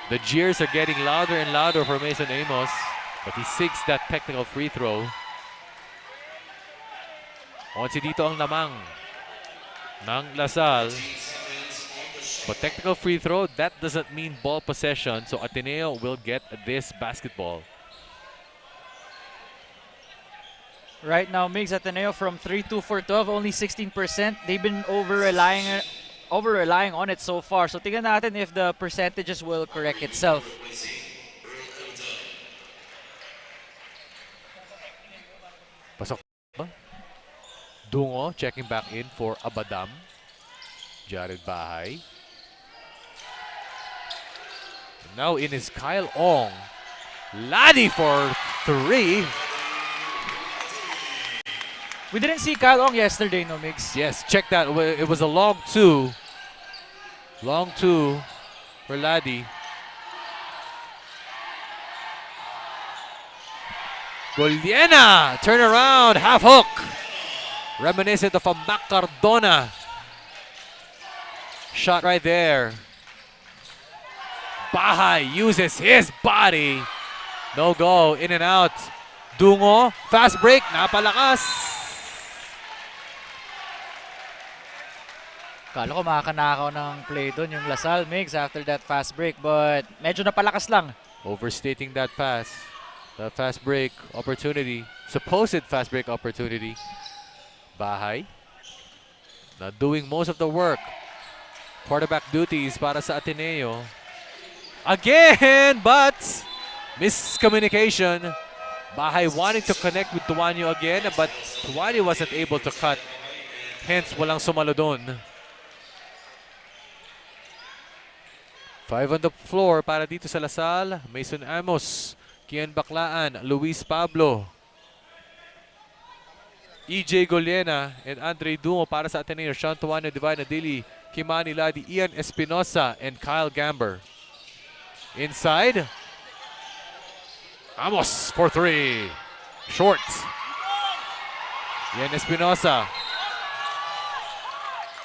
the jeers are getting louder and louder for Mason Amos, but he seeks that technical free throw. 11 dito ang lamang ng La Salle. But technical free throw, that doesn't mean ball possession, so Ateneo will get this basketball. Right now, Migs, Ateneo from 3-2 for 12, only 16%. They've been over-relying on it so far. So tingnan natin if the percentages will correct itself. Pasok ba? Dungo checking back in for Abadam. Jared Bahay. Now in is Kyle Ong. Ladi for 3. We didn't see Kyle Ong yesterday, no, Migs? Yes, check that. It was a long 2. Long 2 for Ladi. Goliena! Turn around, half hook. Reminiscent of a Mac Cardona. Shot right there. Bahay uses his body. No go, in and out. Dungo, fast break, napalakas. Kala ko makakanakaw ng play doon yung Lasal Migs after that fast break, but medyo napalakas lang. Overstating that pass. The fast break opportunity. Supposed fast break opportunity. Bahay. Not doing most of the work. Quarterback duties para sa Ateneo. Again, but miscommunication. Bahay wanting to connect with Tuanyo again, but Tuanyo wasn't able to cut. Hence, walang sumalo doon. 5 on the floor para dito sa Lasal. Mason Amos, Kian Baclaan, Luis Pablo, EJ Goliena, and Andre Dungo para sa Ateneo. Sean Tuanyo, Divine Adili, Kimani Ladi, Ian Espinosa, and Kyle Gamber. Inside. Amos for 3. Short. Ian Espinosa.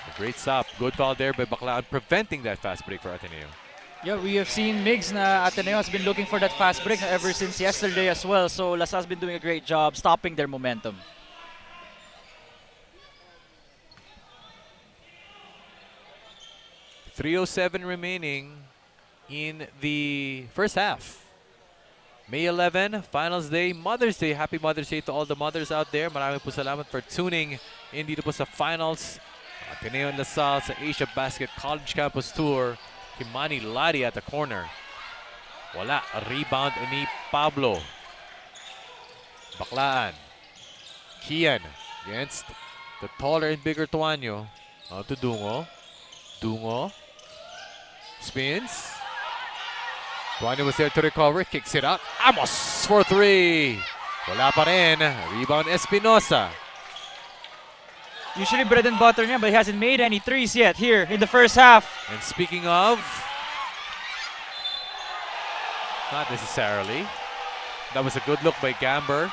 A great stop. Good foul there by Baclaan, preventing that fast break for Ateneo. Yeah, we have seen Migs na Ateneo has been looking for that fast break ever since yesterday as well. So Lasal's been doing a great job stopping their momentum. .307 remaining in the first half. May 11, Finals Day, Mother's Day. Happy Mother's Day to all the mothers out there. Maraming po salamat for tuning in dito po sa Finals. Ateneo and Lasal sa Asiabasket College Campus Tour. Kimani Ladi at the corner. Wala. A rebound ni Pablo. Baclaan. Kian against the taller and bigger Tuanyo. Out to Dungo. Dungo. Spins. Tuanyo was there to recover. Kicks it out. Amos for 3. Wala pa rin. Rebound Espinosa. Usually bread and butter niya, but he hasn't made any threes yet here in the first half. And speaking of, not necessarily. That was a good look by Gamber.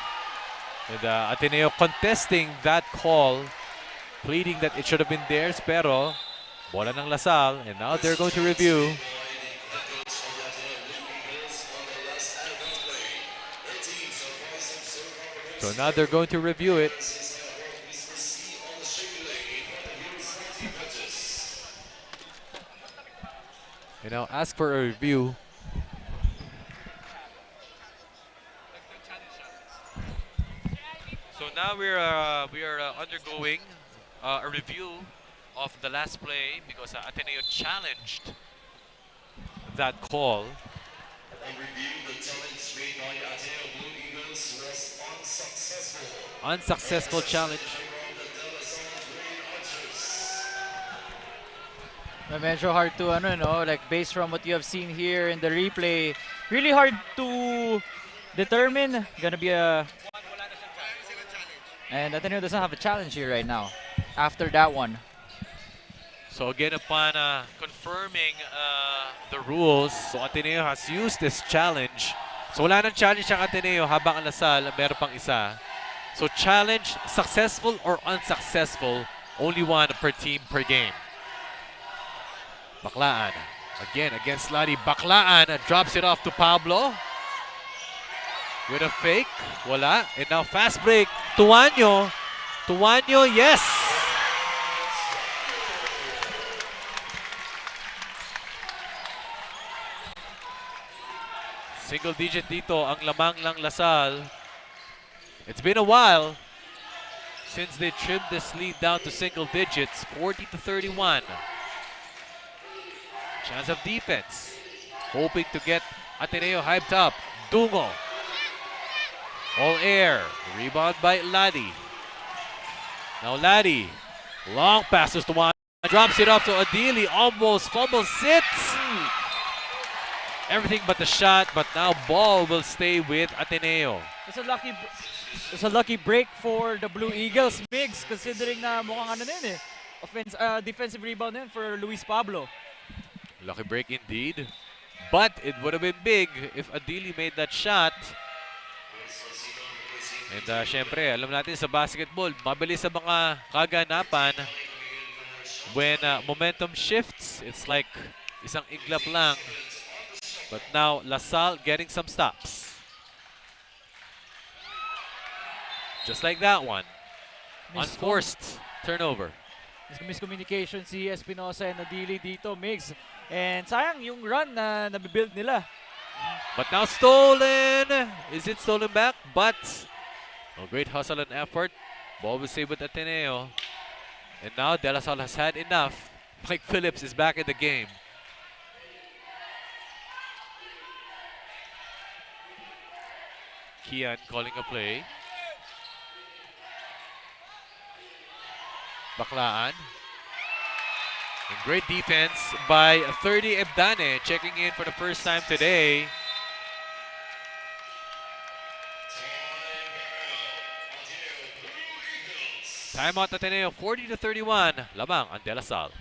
And Ateneo contesting that call, pleading that it should have been theirs, pero bola ng Lasal, and now they're going to review. So now they're going to review it. You know, ask for a review. So now we are undergoing a review of the last play because Ateneo challenged that call. Unsuccessful challenge. Medyo hard to like based from what you have seen here in the replay, really hard to determine. Gonna be a and Ateneo doesn't have a challenge here right now after that one. So again, upon confirming the rules, so Ateneo has used this challenge. So wala nang challenge ang Ateneo habang ang Lasal meron pang isa. So challenge, successful or unsuccessful, only one per team per game. Baclaan, again against Ladi. Baclaan drops it off to Pablo. With a fake, wala. And now fast break, Tuanyo. Tuanyo, yes! Single digit dito ang lamang ng Lasal. It's been a while since they trimmed this lead down to single digits, 40-31. Chance of defense. Hoping to get Ateneo hyped up. Dungo. All air. Rebound by Ladi. Now Ladi. Long passes to one. Drops it up to Adili. Almost fumbles it. Everything but the shot. But now ball will stay with Ateneo. It's a lucky break for the Blue Eagles, Migs, considering na mukhang defensive rebound din for Luis Pablo. Lucky break indeed. But it would have been big if Adili made that shot. And syempre, alam natin sa basketball, mabilis sa mga kaganapan. When momentum shifts, it's like isang iglap lang. But now LaSalle getting some stops. Just like that one. Unforced turnover. Miscommunication si Espinosa and Nadili dito, Migs. And sayang yung run na nabibuild nila. But now stolen. Is it stolen back? But a great hustle and effort. Ball was saved with Ateneo. And now De La Salle has had enough. Mike Phillips is back in the game. Kian calling a play. Baklaan. And great defense by 30 Ebdane, checking in for the first time today. Timeout Ateneo, 40-31. Lamang ang De La Salle.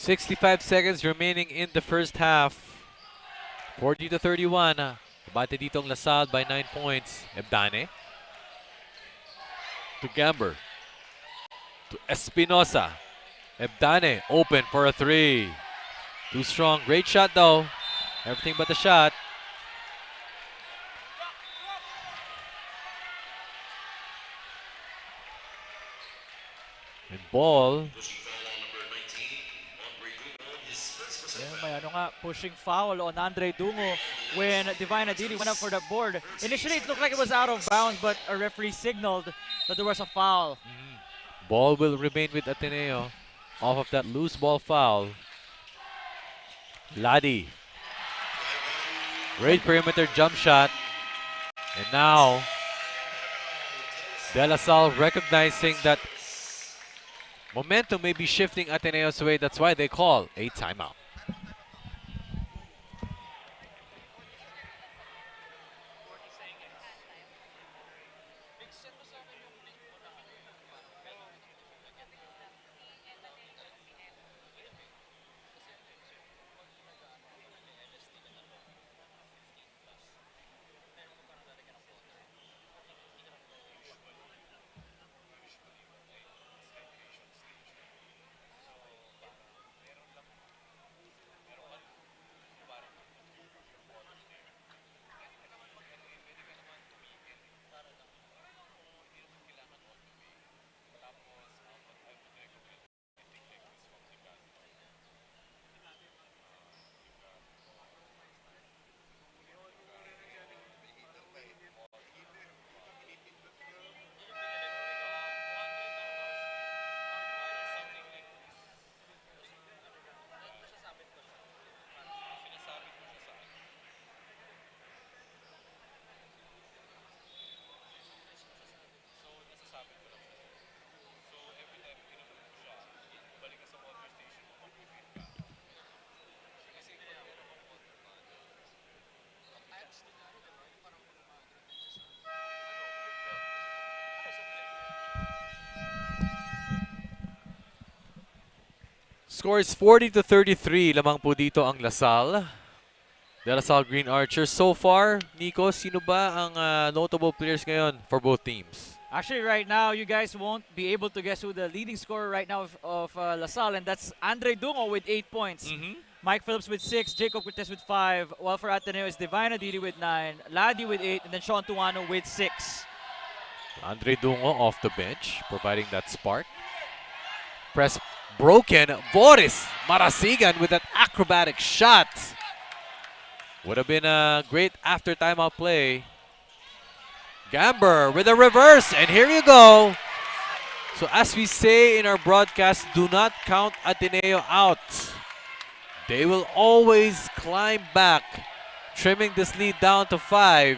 .65 seconds remaining in the first half. 40-31. Kabate dito ang LaSalle by 9 points. Ebdane. To Gamber. To Espinosa. Ebdane open for a 3. Too strong. Great shot though. Everything but the shot. And ball. Pushing foul on Andre Dungo when Divine Adili went up for the board. Initially, it looked like it was out of bounds, but a referee signaled that there was a foul. Ball will remain with Ateneo off of that loose ball foul. Ladi. Great perimeter jump shot. And now, De La Salle recognizing that momentum may be shifting Ateneo's way. That's why they call a timeout. Score is 40-33. Lamang po dito ang Lasal. The Lasal Green Archers. So far, Nico, sino ba ang notable players ngayon for both teams? Actually, right now, you guys won't be able to guess who the leading scorer right now of LaSalle, and that's Andre Dungo with 8 points. Mike Phillips with 6, Jacob Cortez with 5, while for Ateneo is Divine Adidi with 9, Ladi with 8, and then Sean Tuano with 6. Andre Dungo off the bench, providing that spark. Press broken. Boris Marasigan with that acrobatic shot. Would have been a great after timeout play. Gamber with a reverse, and here you go. So as we say in our broadcast, do not count Ateneo out. They will always climb back, trimming this lead down to 5.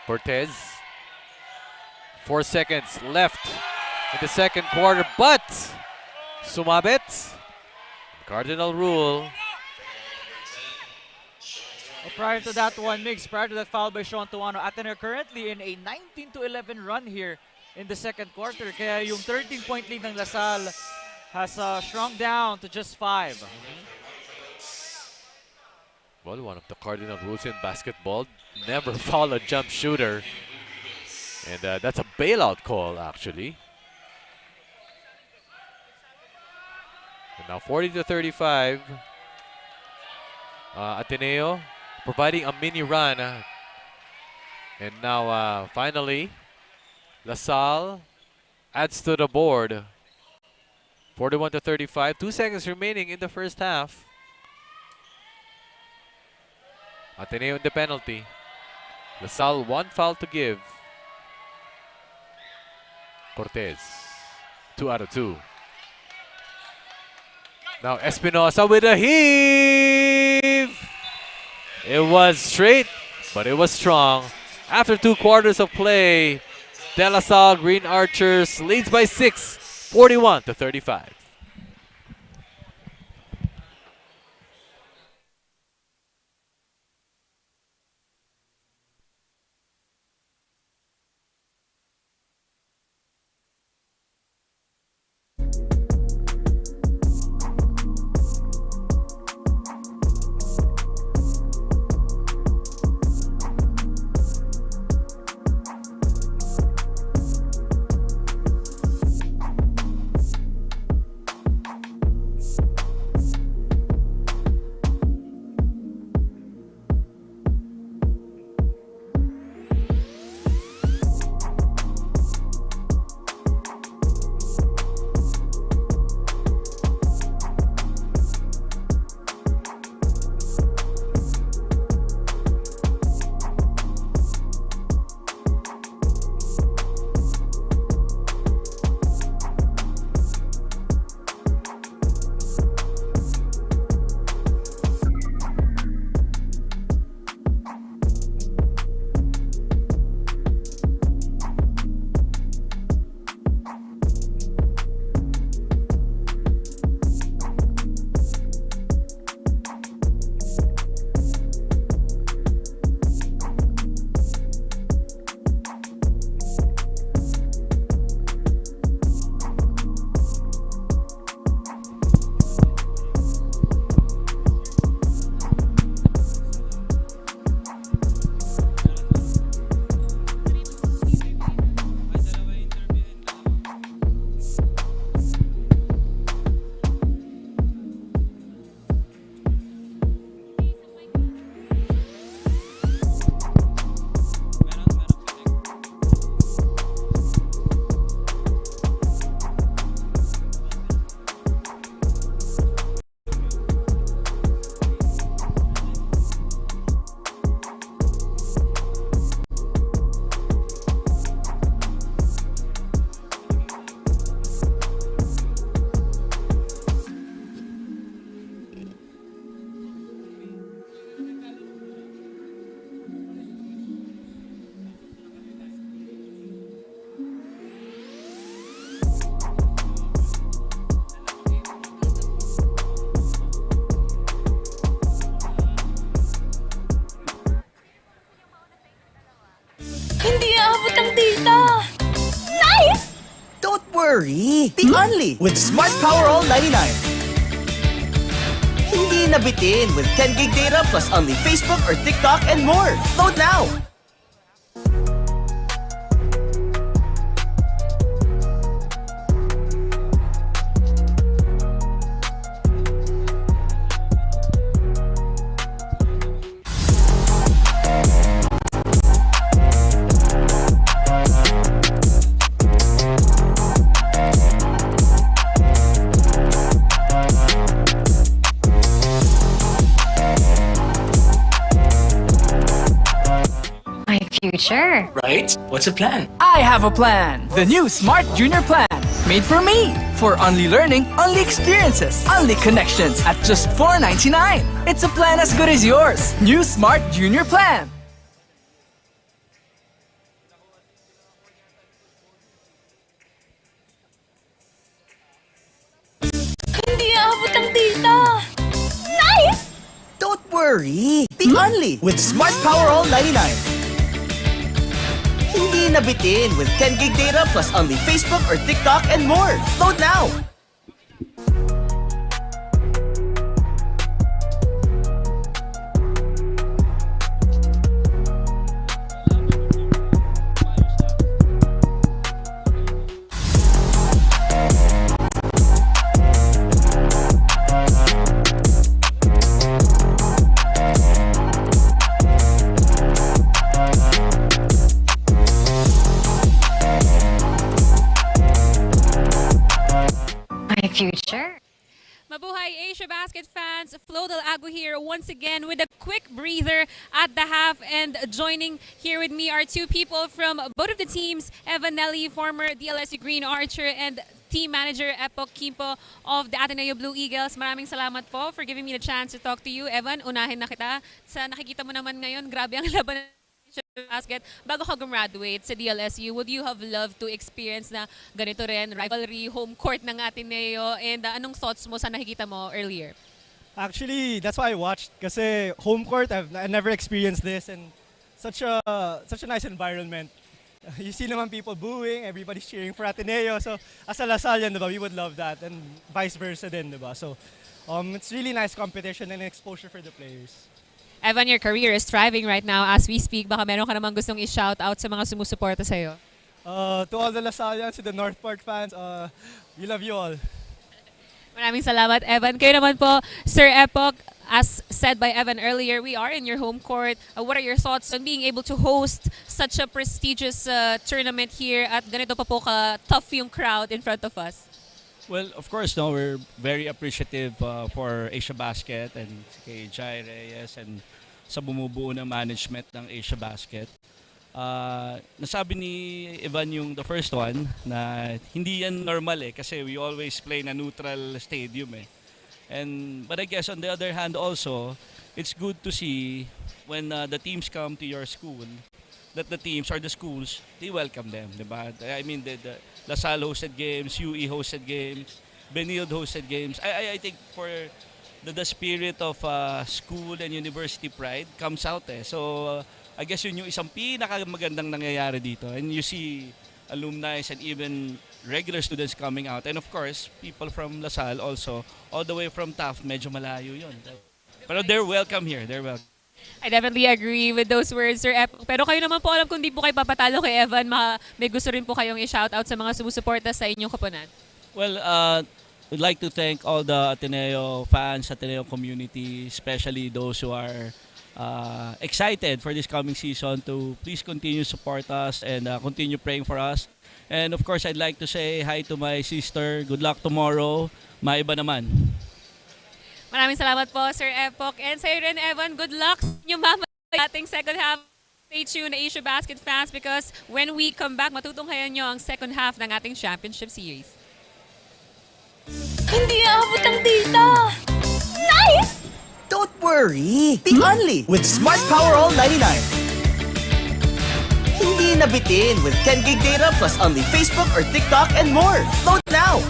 Cortez, 4 seconds left in the second quarter, but sumabit. Cardinal rule. Prior to that one, Migs, prior to that foul by Sean Tuano, Ateneo currently in a 19-11 run here in the second quarter. Kaya yung 13-point lead ng LaSalle has shrunk down to just 5. Well, one of the cardinal rules in basketball, never foul a jump shooter. And that's a bailout call, actually. And now 40-35. Ateneo providing a mini run. And now, finally, LaSalle adds to the board. 41-35. 2 seconds remaining in the first half. Ateneo in the penalty. LaSalle 1 foul to give. Cortez, 2 out of 2. Now Espinosa with a heave. It was straight, but it was strong. After 2 quarters of play, De La Salle Green Archers leads by 6, 41-35. worry! Be only with Smart Power All 99. Hindi nabitin with 10 gig data plus only Facebook or TikTok and more. Load now! Future. Right? What's the plan? I have a plan. The new Smart Junior Plan. Made for me. For only learning, only experiences, only connections at just $4.99. It's a plan as good as yours. New Smart Junior Plan. Hindi aabot ang data. Nice! Don't worry! Be only with Smart Power All 99. Hindi nabitin with 10 gig data plus only Facebook or TikTok and more. Load now! Future. Mabuhay Asiabasket fans, Flo Del Agua here once again with a quick breather at the half, and joining here with me are two people from both of the teams, Evan Nelly, former DLSU Green Archer, and team manager Epok Kimpo of the Ateneo Blue Eagles. Maraming salamat po for giving me the chance to talk to you. Evan, unahin na kita. Sa nakikita mo naman ngayon, grabe ang laban basket. Bago ka gumraduate sa DLSU, would you have loved to experience na ganito rin, rivalry, home court ng Ateneo, and anong thoughts mo sa nakikita mo earlier? Actually, that's why I watched. Kasi home court, I never experienced this, and such a nice environment. You see naman people booing, everybody's cheering for Ateneo. So as a Lasallian, diba, we would love that, and vice versa din, diba? So it's really nice competition and exposure for the players. Evan, your career is thriving right now as we speak. Baka meron ka namang gustong i-shout out sa mga sumusuporta sa'yo. To all the Lasallians, to the North Park fans, we love you all. Maraming salamat, Evan. Kayo naman po, Sir Epok, as said by Evan earlier, we are in your home court. What are your thoughts on being able to host such a prestigious tournament here at ganito pa po ka-tough yung crowd in front of us? Well, of course, no, we're very appreciative for Asiabasket and kay Jai Reyes and sa bumubuo na management ng Asiabasket. Nasabi ni Ivan yung the first one na hindi yan normal kasi we always play na neutral stadium but I guess on the other hand also, it's good to see when the teams come to your school that the teams or the schools, they welcome them, diba? I mean, the Salle hosted games, UE hosted games, Benilde hosted games. I think for the spirit of school and university pride comes out So, I guess yun yung isang pinakamagandang nangyayari dito. And you see alumni and even regular students coming out. And of course, people from LaSalle also, all the way from Taft, medyo malayo yun. Pero they're welcome here, they're welcome. I definitely agree with those words, Sir Epok. Pero kayo naman po, alam kung di po kayo papatalo kay Evan, may gusto rin po kayong i-shoutout sa mga sumusuporta sa inyong koponan. Well, we'd like to thank all the Ateneo fans, Ateneo community, especially those who are excited for this coming season to please continue support us and continue praying for us. And of course, I'd like to say hi to my sister. Good luck tomorrow. Maiba naman. Maraming salamat po, Sir Epok. And sa'yo rin, Evan, good luck sa inyong ating second half. Stay tuned, Asiabasket fans, because when we come back, matutunghayan nyo ang second half ng ating championship series. Hindi aabot ang data. Nice! Don't worry! Be only with Smart Power All 99. Hindi nabitin with 10 gig data plus only Facebook or TikTok and more. Load now!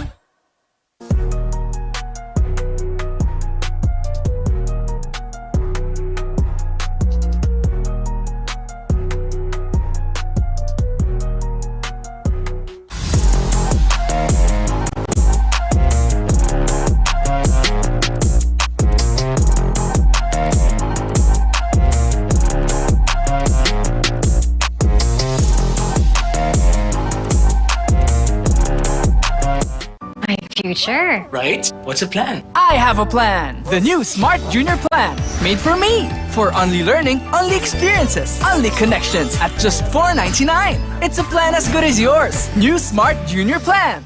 future. Right? What's a plan? I have a plan. The new Smart Junior Plan. Made for me. For only learning, only experiences, only connections at just $4.99. It's a plan as good as yours. New Smart Junior Plan.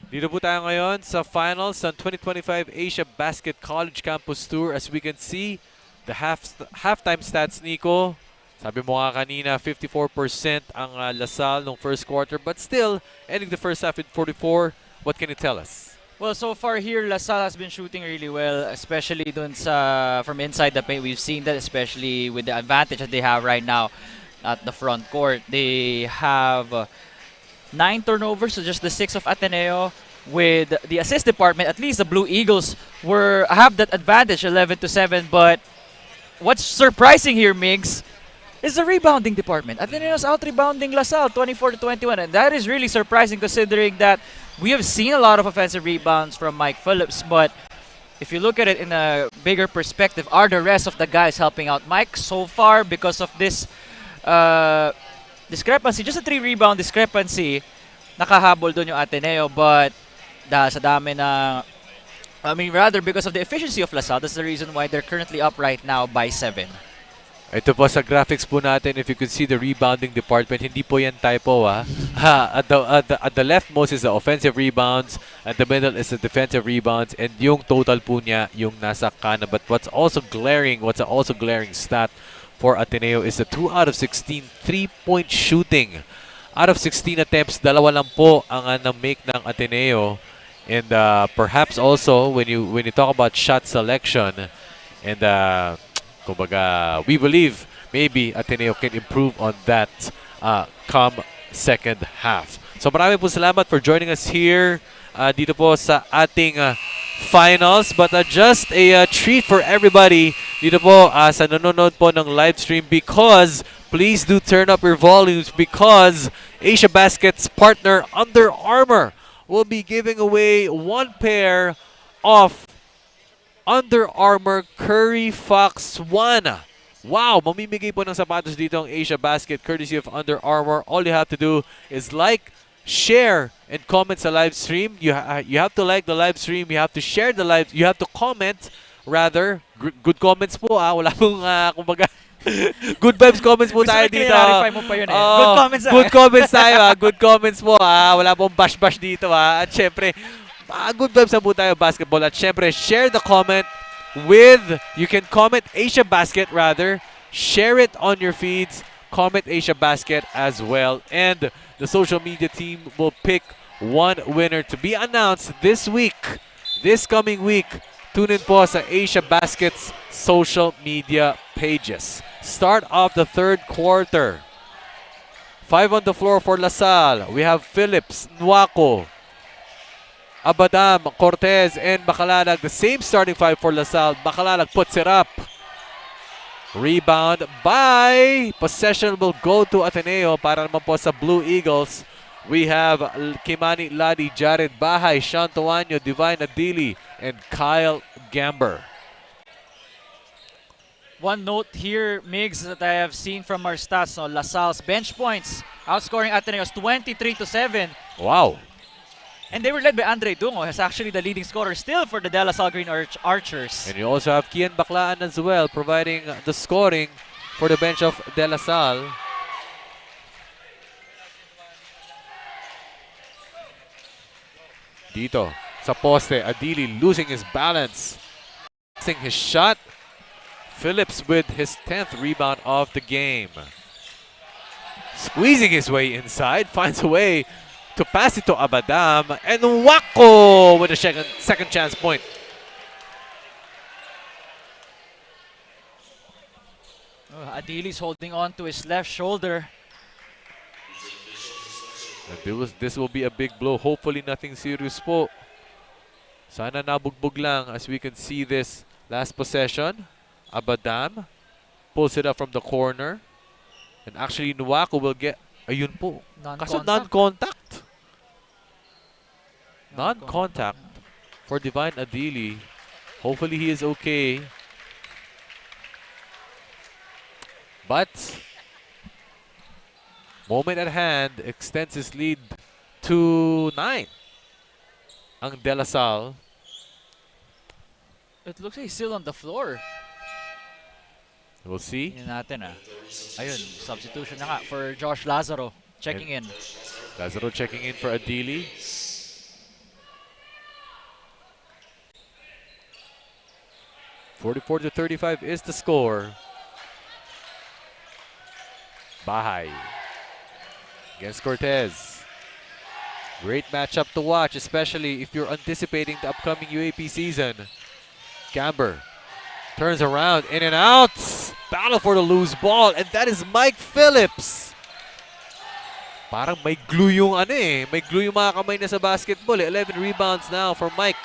Dito po tayo ngayon sa finals ng 2025 Asiabasket College Campus Tour. As we can see, the halftime stats, Nico. Sabi mo nga kanina, 54% ang Lasal nung first quarter. But still, ending the first half with 44. What can you tell us? Well, so far here, LaSalle has been shooting really well, especially dun sa, from inside the paint. We've seen that, especially with the advantage that they have right now at the front court. They have 9 turnovers, so just the 6 of Ateneo. With the assist department, at least the Blue Eagles have that advantage, 11-7. But what's surprising here, Migs, is the rebounding department. Ateneo's out-rebounding LaSalle, 24-21, and that is really surprising considering that we have seen a lot of offensive rebounds from Mike Phillips. But if you look at it in a bigger perspective, are the rest of the guys helping out Mike so far because of this discrepancy? Just a 3-rebound discrepancy. Nakahabol doon yung Ateneo, but sa dami na, rather because of the efficiency of LaSalle, that's the reason why they're currently up right now by 7. Ito po sa graphics po natin, if you could see the rebounding department, hindi po yan typo at the leftmost is the offensive rebounds, at the middle is the defensive rebounds, and yung total po niya yung nasa kanan. But what's also glaring stat for Ateneo is the 2 out of 16 3-point shooting. Out of 16 attempts, 2 lang po ang na-make ng Ateneo. And perhaps also when you talk about shot selection, and kumbaga, we believe maybe Ateneo can improve on that come second half. So marami po salamat for joining us here dito po sa ating finals. But just a treat for everybody dito po sa nanonood po ng live stream, because please do turn up your volumes, because Asiabasket's partner Under Armour will be giving away 1 pair of Under Armour Curry Fox 1. Wow! Mamimigay po ng sapatos dito ang Asiabasket courtesy of Under Armour. All you have to do is like, share, and comment sa live stream. You have to like the live stream. You have to share the live. You have to comment, rather. Good comments po. Wala pong, kumbaga, good vibes comments po tayo dito. Clarify mo pa yun eh. Good comments. Good comments tayo. Good comments po. Wala pong bash-bash dito. At syempre, good vibes na po tayo basketball. At syempre, share the comment with, you can comment Asiabasket rather. Share it on your feeds. Comment Asiabasket as well. And the social media team will pick 1 winner to be announced this week. This coming week. Tune in po sa Asiabasket's social media pages. Start of the third quarter. 5 on the floor for LaSalle. We have Phillips, Nwako, Abadam, Cortez, and Bacalalag. The same starting 5 for LaSalle. Bacalalag puts it up. Rebound by, possession will go to Ateneo para naman po sa Blue Eagles. We have Kimani Ladi, Jared Bahay, Sean Tuanyo, Divine Adili, and Kyle Gamber. One note here, Migs, that I have seen from our stats, LaSalle's bench points outscoring Ateneo's 23-7. Wow. And they were led by Andre Dungo, who's actually the leading scorer still for the De La Salle Green Archers. And you also have Kian Baclaan as well, providing the scoring for the bench of De La Salle. Dito sa poste, Adili losing his balance. Missing his shot. Phillips with his 10th rebound of the game. Squeezing his way inside, finds a way to pass it to Abadam, and Wako with a second chance point. Adili's holding on to his left shoulder. This will be a big blow. Hopefully nothing serious po. Sana nabugbog lang, as we can see this last possession. Abadam pulls it up from the corner. And actually, Nwako will get, ayun po. Kaso non-contact. Non-contact for Divine Adili. Hopefully he is okay. But Moment at hand extends his lead to 9. Ang De La Salle. It looks like he's still on the floor. We'll see. Tingnan natin Ayun, substitution na nga for Josh Lazaro checking in. Lazaro checking in for Adili. (44-35) is the score. Bahay against Cortez. Great matchup to watch, especially if you're anticipating the upcoming UAP season. Gamber turns around, in and out. Battle for the loose ball, and that is Mike Phillips. Parang may glue yung may glue yung mga kamay na sa basketball. 11 rebounds now for Mike.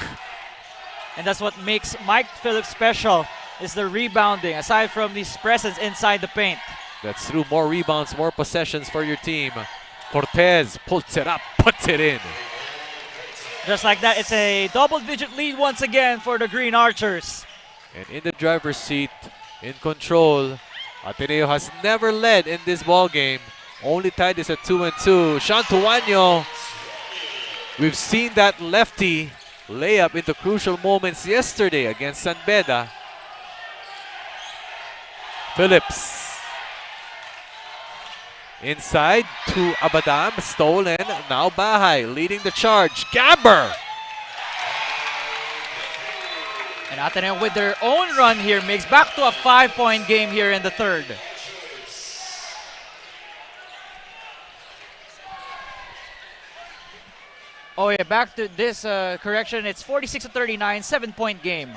And that's what makes Mike Phillips special, is the rebounding, aside from his presence inside the paint. That's through more rebounds, more possessions for your team. Cortez pulls it up, puts it in. Just like that, it's a double-digit lead once again for the Green Archers. And in the driver's seat, in control, Ateneo has never led in this ball game. Only tied this at 2-2. Shantuanyo, we've seen that lefty layup in the crucial moments yesterday against San Beda. Phillips. Inside to Abadam, stolen. Now Bahay leading the charge. Gamber! And Ateneo with their own run here makes back to a 5-point game here in the third. Oh yeah, back to this correction. It's 46-39, 7-point game.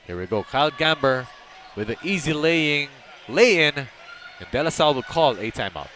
Here we go. Kyle Gamber with an easy lay-in. And De La Salle will call a timeout.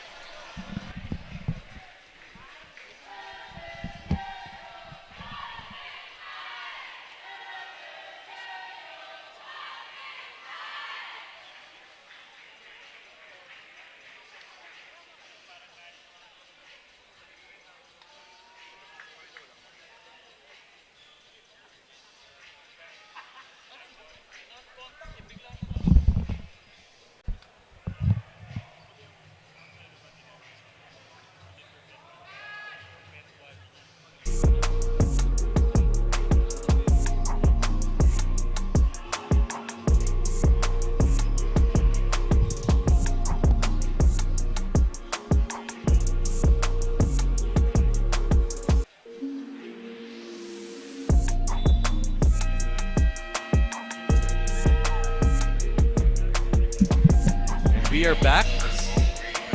We are back.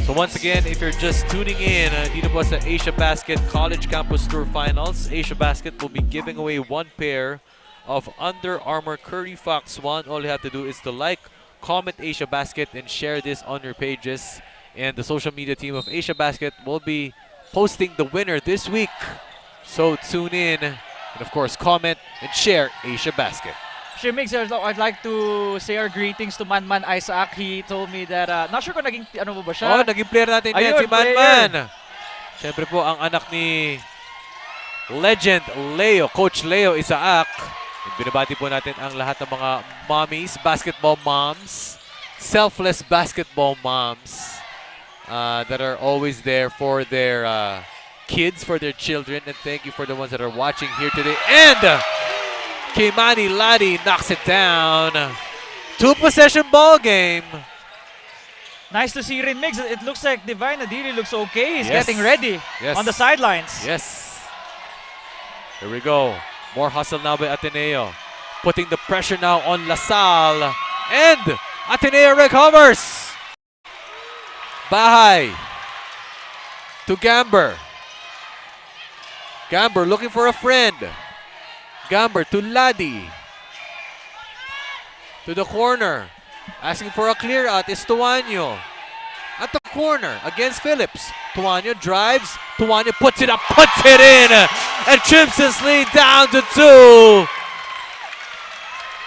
So once again, if you're just tuning in, dito po sa Asiabasket College Campus Tour Finals, Asiabasket will be giving away 1 pair of Under Armour Curry Fox 1. All you have to do is to like, comment Asiabasket, and share this on your pages. And the social media team of Asiabasket will be posting the winner this week. So tune in, and of course, comment and share Asiabasket. Shimix, I'd like to say our greetings to Manman Isaac. He told me that, not sure kung naging, ano mo ba siya? Oh, naging player natin yan, si Manman. Siyempre po, ang anak ni legend Leo, Coach Leo Isaac. Binabati po natin ang lahat ng mga mommies, basketball moms, selfless basketball moms that are always there for their kids, for their children. And thank you for the ones that are watching here today. And Kimani Ladi knocks it down. 2-possession ball game. Nice to see Rin Mix. It looks like Divine Adili looks okay. He's Yes. getting ready on the sidelines. Yes. Here we go. More hustle now by Ateneo. Putting the pressure now on LaSalle. And Ateneo recovers. Bahay to Gamber. Gamber looking for a friend. Gamber to Ladi. To the corner. Asking for a clear out is Tuanyo. At the corner against Phillips. Tuanyo drives. Tuanyo puts it up, puts it in. And trims his lead down to 2.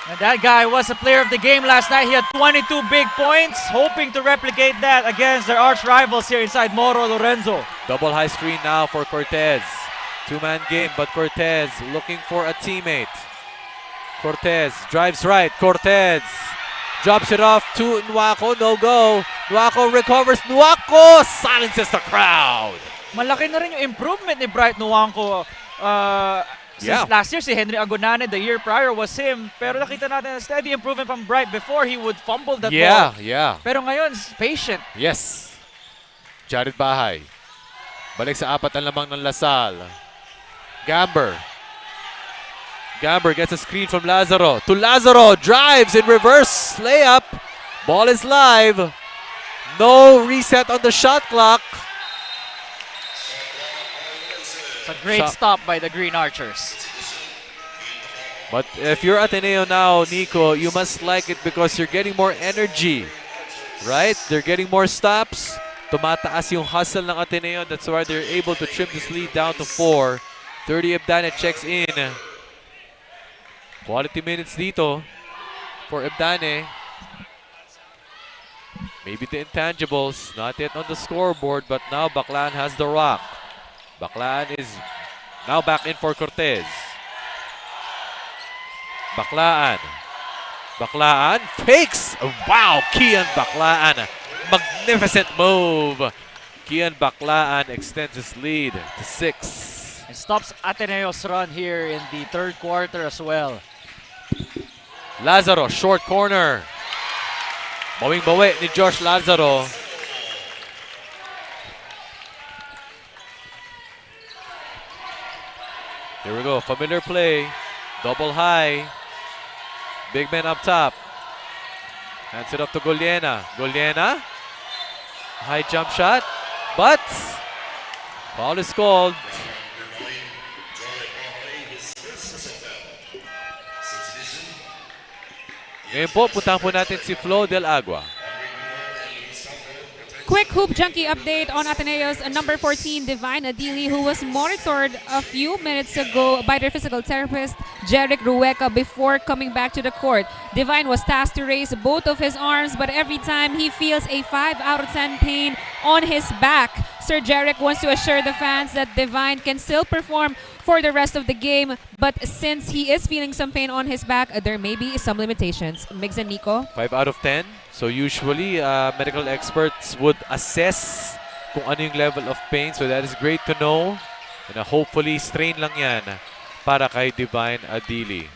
And that guy was a player of the game last night. He had 22 big points, hoping to replicate that against their arch rivals here inside Moro, Lorenzo. Double high screen now for Cortez. 2-man game, but Cortez looking for a teammate. Cortez drives right. Cortez drops it off to Nwako. No go. Nuaco recovers. Nuaco silences the crowd. Malaki na rin yung improvement ni Bright Nuwangko. Since last year, si Henry Agonane, the year prior was him. Pero nakita natin a steady improvement from Bright. Before, he would fumble that ball. Pero ngayon, patient. Yes. Jared Bahay. Balik sa apat ang lamang ng Lasal. Gamber. Gamber gets a screen from Lazaro. To Lazaro. Drives in reverse. Layup. Ball is live. No reset on the shot clock. It's a great stop by the Green Archers. But if you're Ateneo now, Nico, you must like it because you're getting more energy. Right? They're getting more stops. Tumataas yung hustle ng Ateneo. That's why they're able to trim this lead down to 4. 30 Ebdane checks in. Quality minutes dito for Ebdane. Maybe the intangibles, not yet on the scoreboard, but now Baclan has the rock. Baclan is now back in for Cortez. Baclaan. Baclaan fakes. Wow, Kian Baclaan. Magnificent move. Kian Baclaan extends his lead to 6. And stops Ateneo's run here in the third quarter as well. Lazaro, short corner. Bawing-bawi ni Josh Lazaro. Here we go, familiar play. Double high. Big man up top. Hands it off to Goliena. Goliena. High jump shot. But foul is called. Ngayon po, puntahan po natin si Flo Del Agua. Quick hoop junkie update on Ateneo's number 14, Divine Adili, who was monitored a few minutes ago by their physical therapist, Jeric Rueca, before coming back to the court. Divine was tasked to raise both of his arms, but every time he feels a 5 out of 10 pain on his back. Sir Jeric wants to assure the fans that Divine can still perform for the rest of the game, but since he is feeling some pain on his back, there may be some limitations. Migs and Nico? 5 out of 10. So usually, medical experts would assess kung ano yung level of pain. So that is great to know. And hopefully, strain lang yan para kay Divine Adili.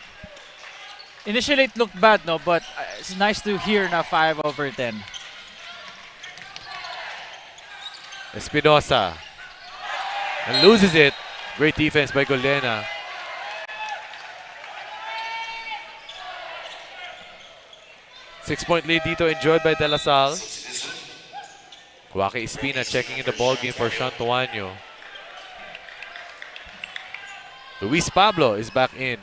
Initially, it looked bad, no? But it's nice to hear na 5 over 10. Espinosa. And loses it. Great defense by Golena. Six-point lead dito enjoyed by De La Salle. Kuwaki Espina checking in the ball game for Shantuanyo. Luis Pablo is back in.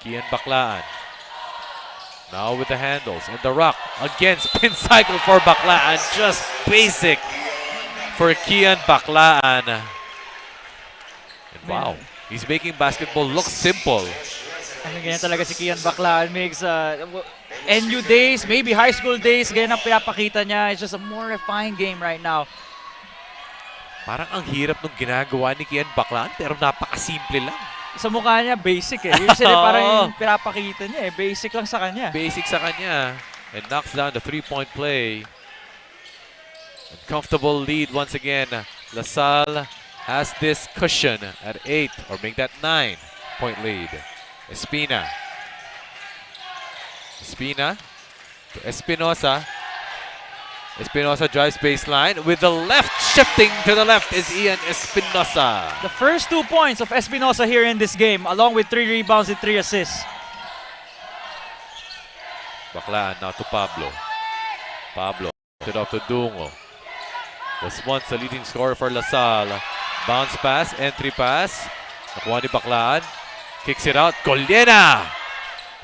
Kian Baclaan. Now with the handles and the rock. Again, spin cycle for Baclaan. Just basic for Kian Baclaan. And wow, he's making basketball look simple. Ano ganyan talaga si Kian Baclaan. Makes NU days, maybe high school days, ganyan ang pinapakita niya. It's just a more refined game right now. Parang ang hirap nung ginagawa ni Kian Baclaan pero napakasimple lang. Sa mukha niya, basic eh. Usually parang yung pinapakita niya eh. Basic lang sa kanya. Basic sa kanya. And knocks down the three-point play. And comfortable lead once again. LaSalle has this cushion at 8 or make that 9-point lead. Espina. Espina to Espinosa. Espinosa drives baseline with the left. Shifting to the left is Ian Espinosa. The first 2 points of Espinosa here in this game, along with 3 rebounds and 3 assists. Baclaan now to Pablo. Pablo it off to Dungo. Was once the leading scorer for LaSalle. Bounce pass, entry pass. Nakuha ni Baclaan. Kicks it out. Goliena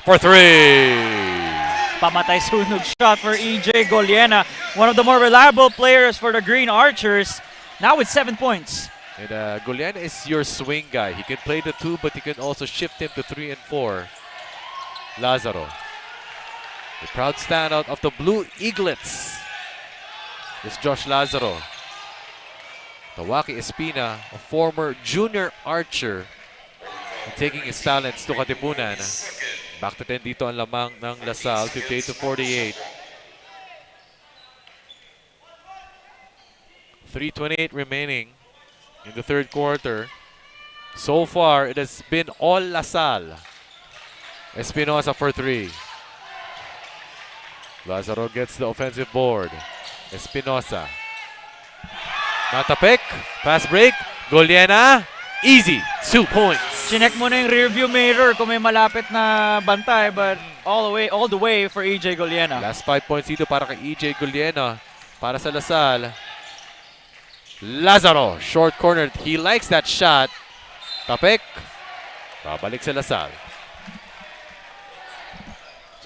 for 3. Pamatay sunog shot for EJ Goliena, one of the more reliable players for the Green Archers, now with 7 points. And Goliena is your swing guy. He can play the 2, but you can also shift him to 3 and 4. Lazaro. The proud standout of the Blue Eaglets is Josh Lazaro. Tawaki Espina, a former junior archer, taking his talents to Katipunan. Back to 10 dito ang lamang ng LaSalle, 58-48. 3:28 remaining in the third quarter. So far, it has been all LaSalle. Espinosa for 3. Lazaro gets the offensive board. Espinosa. Natapik. Pass break. Goliena. Easy. 2 points. Chinek mo na yung rearview mirror kung may malapit na bantay, but all the way for EJ Goliena. Last 5 points dito para kay EJ Goliena. Para sa LaSalle. Lazaro. Short corner. He likes that shot. Tapik. Babalik sa LaSalle.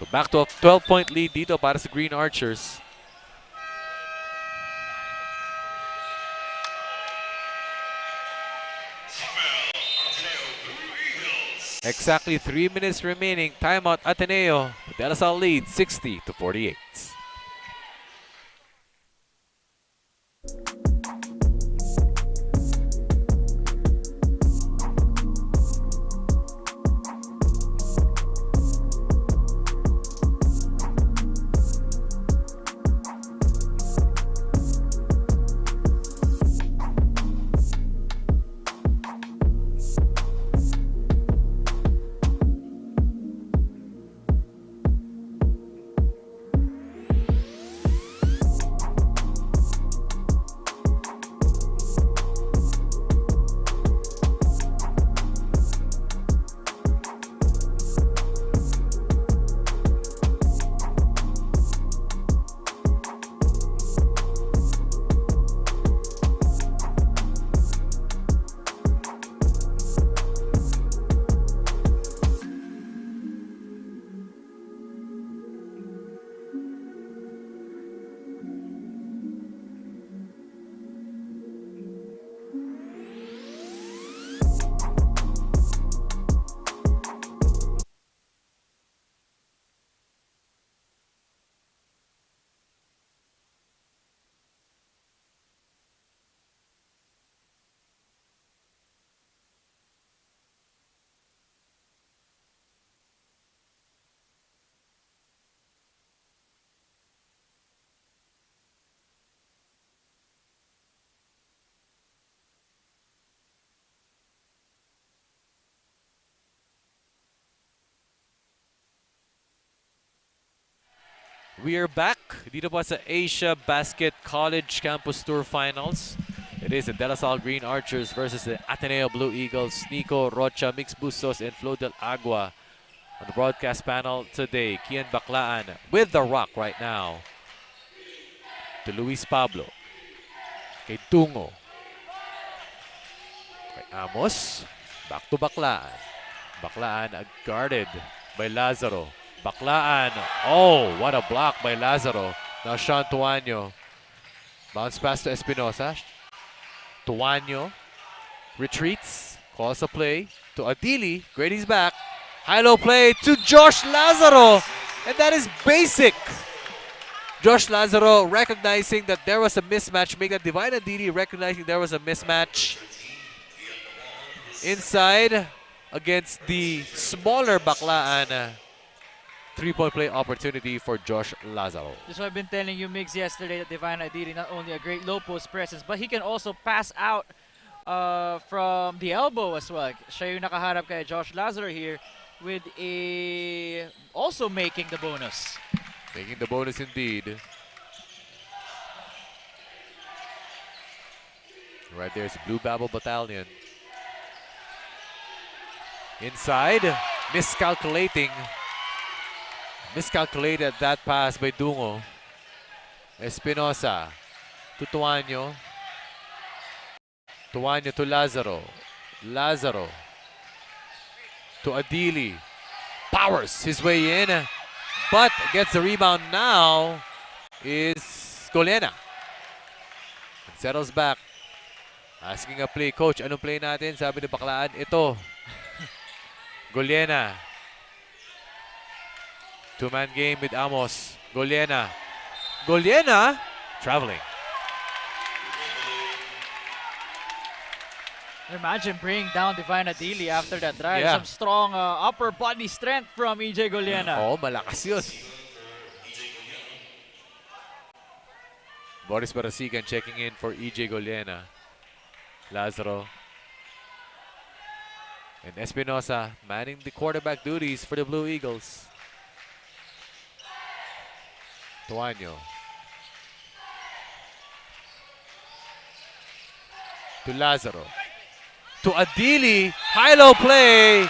So back to a 12-point lead dito para sa Green Archers. Exactly 3 minutes remaining. Timeout Ateneo. De La Salle lead 60-48. We are back dito po sa Asiabasket College Campus Tour Finals. It is the De La Salle Green Archers versus the Ateneo Blue Eagles. Nico, Rocha, Mix Bustos, and Flo Del Agua on the broadcast panel today. Kian Baclaan with the rock right now to Luis Pablo. Kay Tungo. Kay Amos. Back to Baclaan. Baclaan guarded by Lazaro. Baclaan. Oh, what a block by Lazaro. Now Sean Tuanyo. Bounce pass to Espinosa. Tuanyo retreats. Calls a play to Adili. Grady's back. High-low play to Josh Lazaro. And that is basic. Josh Lazaro recognizing that there was a mismatch. Make that Divine Adili recognizing there was a mismatch. Inside against the smaller Baclaan. 3-point play opportunity for Josh Lazaro. Just what I've been telling you, Migs, yesterday, that Divine Adili not only a great low post presence, but he can also pass out from the elbow as well. Siya yung nakaharap kay Josh Lazaro here with also making the bonus. Making the bonus indeed. Right there's Blue Babel Battalion. Inside, miscalculated that pass by Dungo. Espinosa to Tuanyo. Tuanyo to Lazaro. Lazaro to Adili. Powers his way in, but gets the rebound now is Goliena. Settles back. Asking a play. Coach, anong play natin? Sabi ni Baclaan, ito. Goliena. Two-man game with Amos. Goliena. Goliena traveling. Imagine bringing down Divine Adili after that drive. Yeah. Some strong upper body strength from EJ Goliana. Oh, malakas yun. Boris Barasigan checking in for EJ Goliana. Lazaro. And Espinosa manning the quarterback duties for the Blue Eagles. Tuaño. To Lazaro. To Adili. High-low play.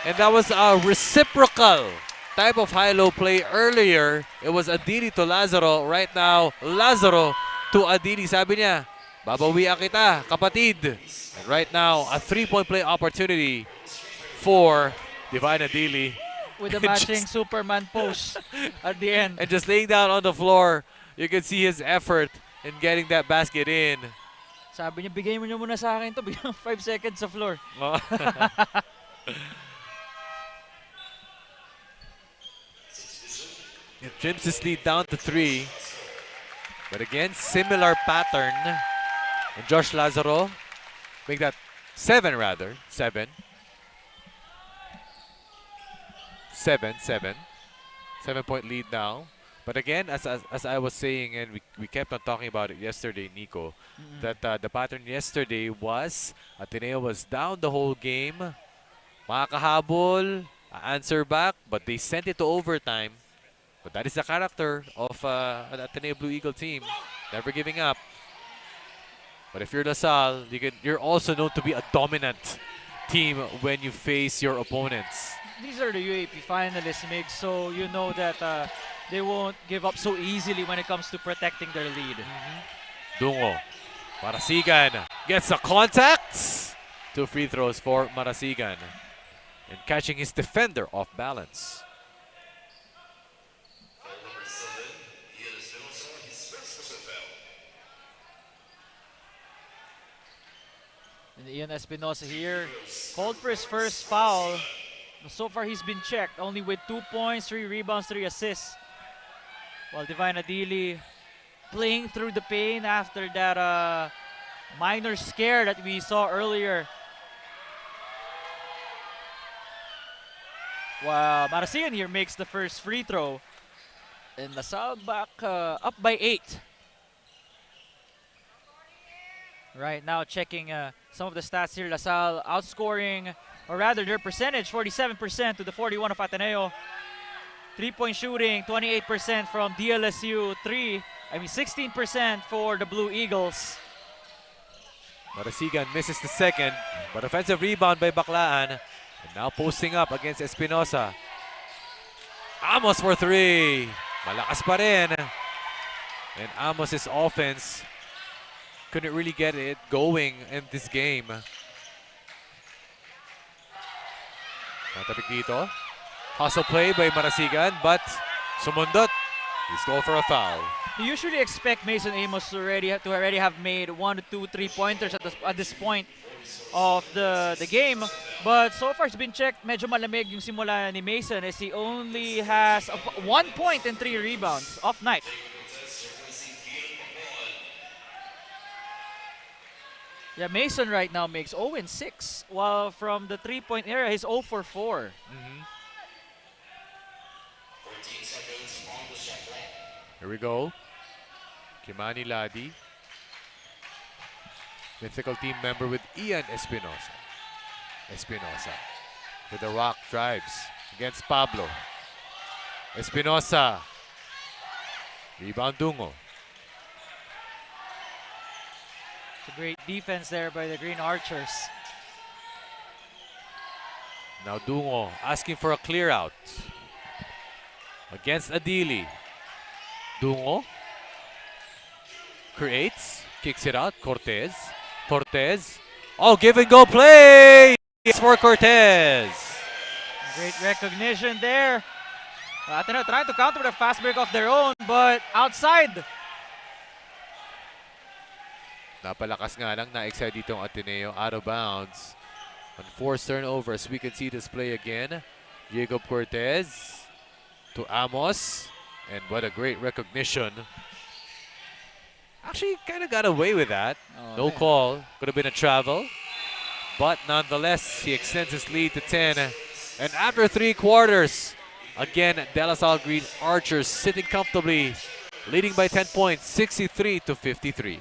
And that was a reciprocal type of high-low play earlier. It was Adili to Lazaro. Right now, Lazaro to Adili. Sabi niya, babawian kita, kapatid. And right now, a three-point play opportunity for Divine Adili. With the matching Superman pose at the end. And just laying down on the floor, you can see his effort in getting that basket in. Sabi niya, bigay mo niyo muna sa akin to. Bigyan 5 seconds sa floor. It trims his lead down to 3. But again, similar pattern. And Josh Lazaro, make that 7 rather. 7. 7-point lead now. But again, as I was saying, and we kept on talking about it yesterday, Nico, that the pattern yesterday was Ateneo was down the whole game. Makakahabol, answer back, but they sent it to overtime. But that is the character of an Ateneo Blue Eagle team, never giving up. But if you're LaSalle, you're also known to be a dominant team when you face your opponents. These are the UAP finalists, Mig, so you know that they won't give up so easily when it comes to protecting their lead. Dungo. Marasigan gets a contact. 2 free throws for Marasigan. And catching his defender off balance. And Ian Espinosa here called for his first foul. So far he's been checked, only with 2 points, 3 rebounds, 3 assists. While Divine Adili playing through the pain after that minor scare that we saw earlier. Wow, Marasigan here makes the first free throw. And LaSalle back up by 8. Right now checking some of the stats here. LaSalle outscoring, or rather their percentage, 47% to the 41 of Ateneo. 3-point shooting, 28% from DLSU. 16% for the Blue Eagles. Marasigan misses the second, but offensive rebound by Baclaan. And now posting up against Espinosa. Amos for 3. Malakas pa rin. And Amos' offense couldn't really get it going in this game. Natapik dito. Hustle play by Marasigan, but sumundot. He's called for a foul. You usually expect Mason Amos to already have made 1 to 2 3-pointers at this point of the game. But so far it's been checked. Medyo malamig yung simula ni Mason as he only has 1 point and 3 rebounds off night. Yeah, Mason right now makes 0-6, while from the 3-point area, he's 0 for 4. Here we go. Kimani Ladi. Mythical team member with Ian Espinosa. Espinosa with the rock drives against Pablo. Espinosa. Rebound Dungo. A great defense there by the Green Archers. Now Dungo asking for a clear out against Adili. Dungo creates, kicks it out. Cortez. Oh, give and go play! It's for Cortez. Great recognition there. Ateneo trying to counter with a fast break of their own, but outside. Napalakas nga lang, na-excite dito ang Ateneo, out of bounds. Unforced turnovers, we can see this play again. Jacob Cortez to Amos, and what a great recognition Actually, kind of got away with that. Oh, No yeah. call. Could have been a travel. But nonetheless, he extends his lead to 10. And after 3 quarters, again, De La Salle Green Archers sitting comfortably, leading by 10 points, 63 to 53.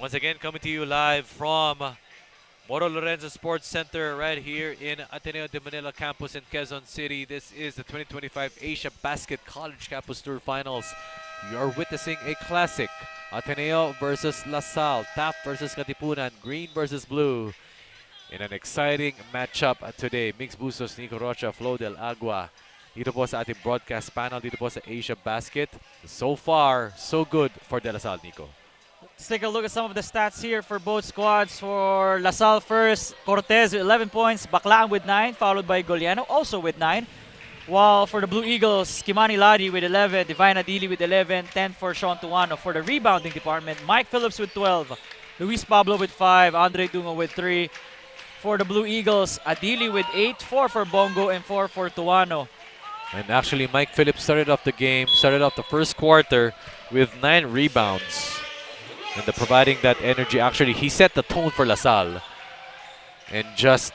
Once again, coming to you live from Moro Lorenzo Sports Center right here in Ateneo de Manila campus in Quezon City. This is the 2025 Asiabasket College Campus Tour Finals. You are witnessing a classic. Ateneo versus La Salle, Taft versus Katipunan, Green versus Blue. In an exciting matchup today, Mix Bustos, Nico Rocha, Flo del Agua. Dito po sa ating broadcast panel, dito po sa Asiabasket. So far, so good for De La Salle, Nico. Let's take a look at some of the stats here for both squads. For La Salle first, Cortez with 11 points, Baclaan with 9, followed by Goliano also with 9. While for the Blue Eagles, Kimani Ladi with 11, Divine Adili with 11, 10 for Sean Tuano. For the rebounding department, Mike Phillips with 12, Luis Pablo with 5, Andre Dungo with 3. For the Blue Eagles, Adili with 8, 4 for Bongo, and 4 for Tuano. And actually, Mike Phillips started off the game, started off the first quarter with 9 rebounds. And providing that energy, actually, he set the tone for La Salle and just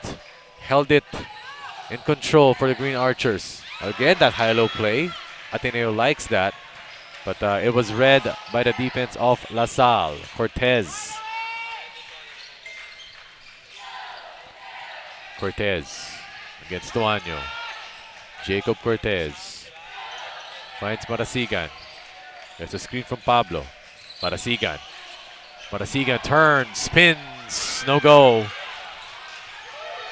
held it in control for the Green Archers. Again, that high-low play. Ateneo likes that, but it was read by the defense of La Salle. Cortez against Tuano. Jacob Cortez finds Marasigan. There's a screen from Pablo. Marasigan turns, spins, no go.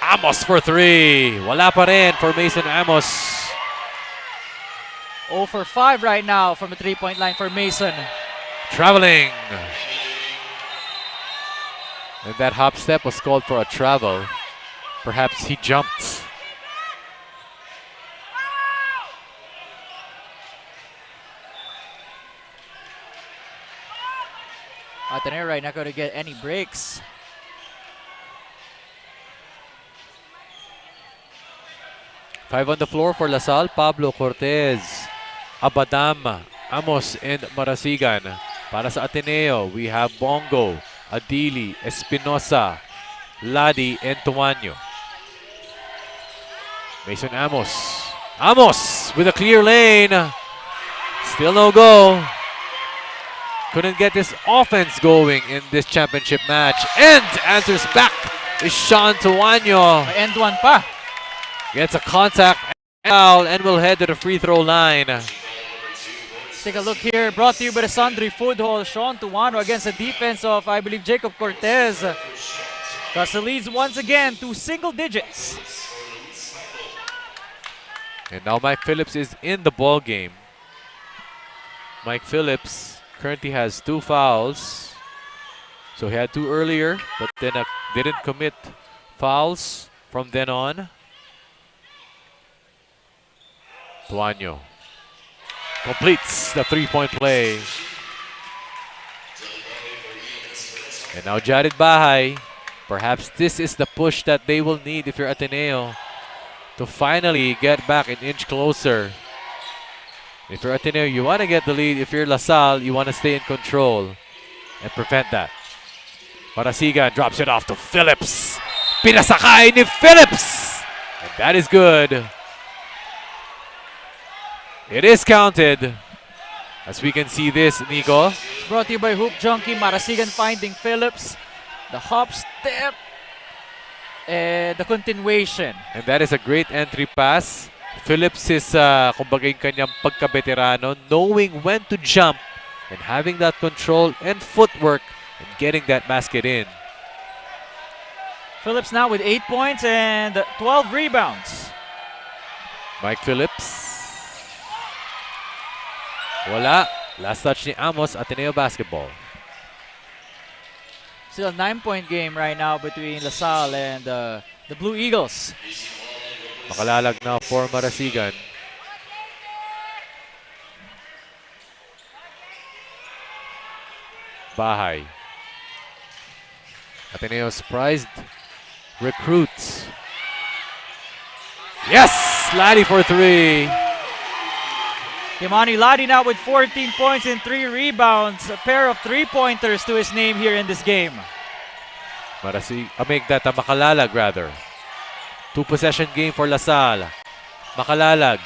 Amos for 3. Wala pa rin for Mason Amos. 0 for 5 right now from the three-point line for Mason. Traveling. And that hop step was called for a travel. Perhaps he jumped. Ateneo right not going to get any breaks. Five on the floor for La Salle. Pablo, Cortez, Abadam, Amos, and Marasigan. Para sa Ateneo, we have Bongo, Adili, Espinosa, Ladi, and Tuano. Mason Amos with a clear lane. Still no go. Couldn't get this offense going in this championship match. And answers back is Sean Tuano. May end one pa. Gets a contact foul and will head to the free throw line. Let's take a look here. Brought to you by the Sundry Food Hall. Sean Tuano against the defense of, I believe, Jacob Cortez. Thus the leads once again to single digits. And now Mike Phillips is in the ball game. Mike Phillips currently has 2 fouls. So he had 2 earlier, but then didn't commit fouls from then on. Tuaño completes the 3-point play. And now Jared Bahay. Perhaps this is the push that they will need if you're Ateneo to finally get back an inch closer. If you're Ateneo, you want to get the lead. If you're LaSalle, you want to stay in control and prevent that. Marasigan drops it off to Phillips. Pinasakay ni Phillips! And that is good. It is counted. As we can see this, Nico. It's brought to you by Hoop Junkie. Marasigan finding Phillips. The hop step. And the continuation. And that is a great entry pass. Phillips is, kumbaga yung kanyang pagka-veterano, knowing when to jump and having that control and footwork and getting that basket in. Phillips now with 8 points and 12 rebounds. Mike Phillips. Wala. Last touch ni Amos, Ateneo basketball. Still a 9-point game right now between LaSalle and the Blue Eagles. Makalalag now for Marasigan. Bahay. Ateneo's prized recruits. Yes! Laddie for 3. Kimani Ladi now with 14 points and 3 rebounds. A pair of 3-pointers to his name here in this game. Make that a Makalalag rather. 2-possession game for LaSalle. Makalalag.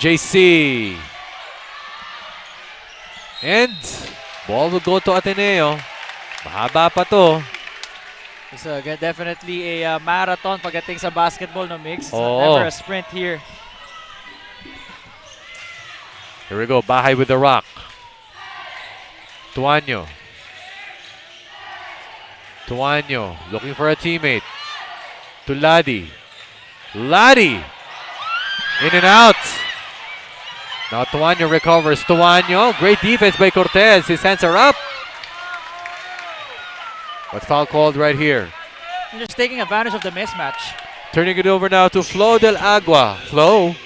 JC. And ball will go to Ateneo. Mahaba pa to. It's definitely a marathon pagdating sa basketball, no, Mix? It's Oh. never a sprint here. Here we go. Bahay with the rock. Tuaño. Tuaño looking for a teammate. To Laddie. Laddie. In and out. Now Tuaño recovers. Tuaño. Great defense by Cortez. His hands are up. But foul called right here. They're just taking advantage of the mismatch. Turning it over now to Flo Del Agua. Flo.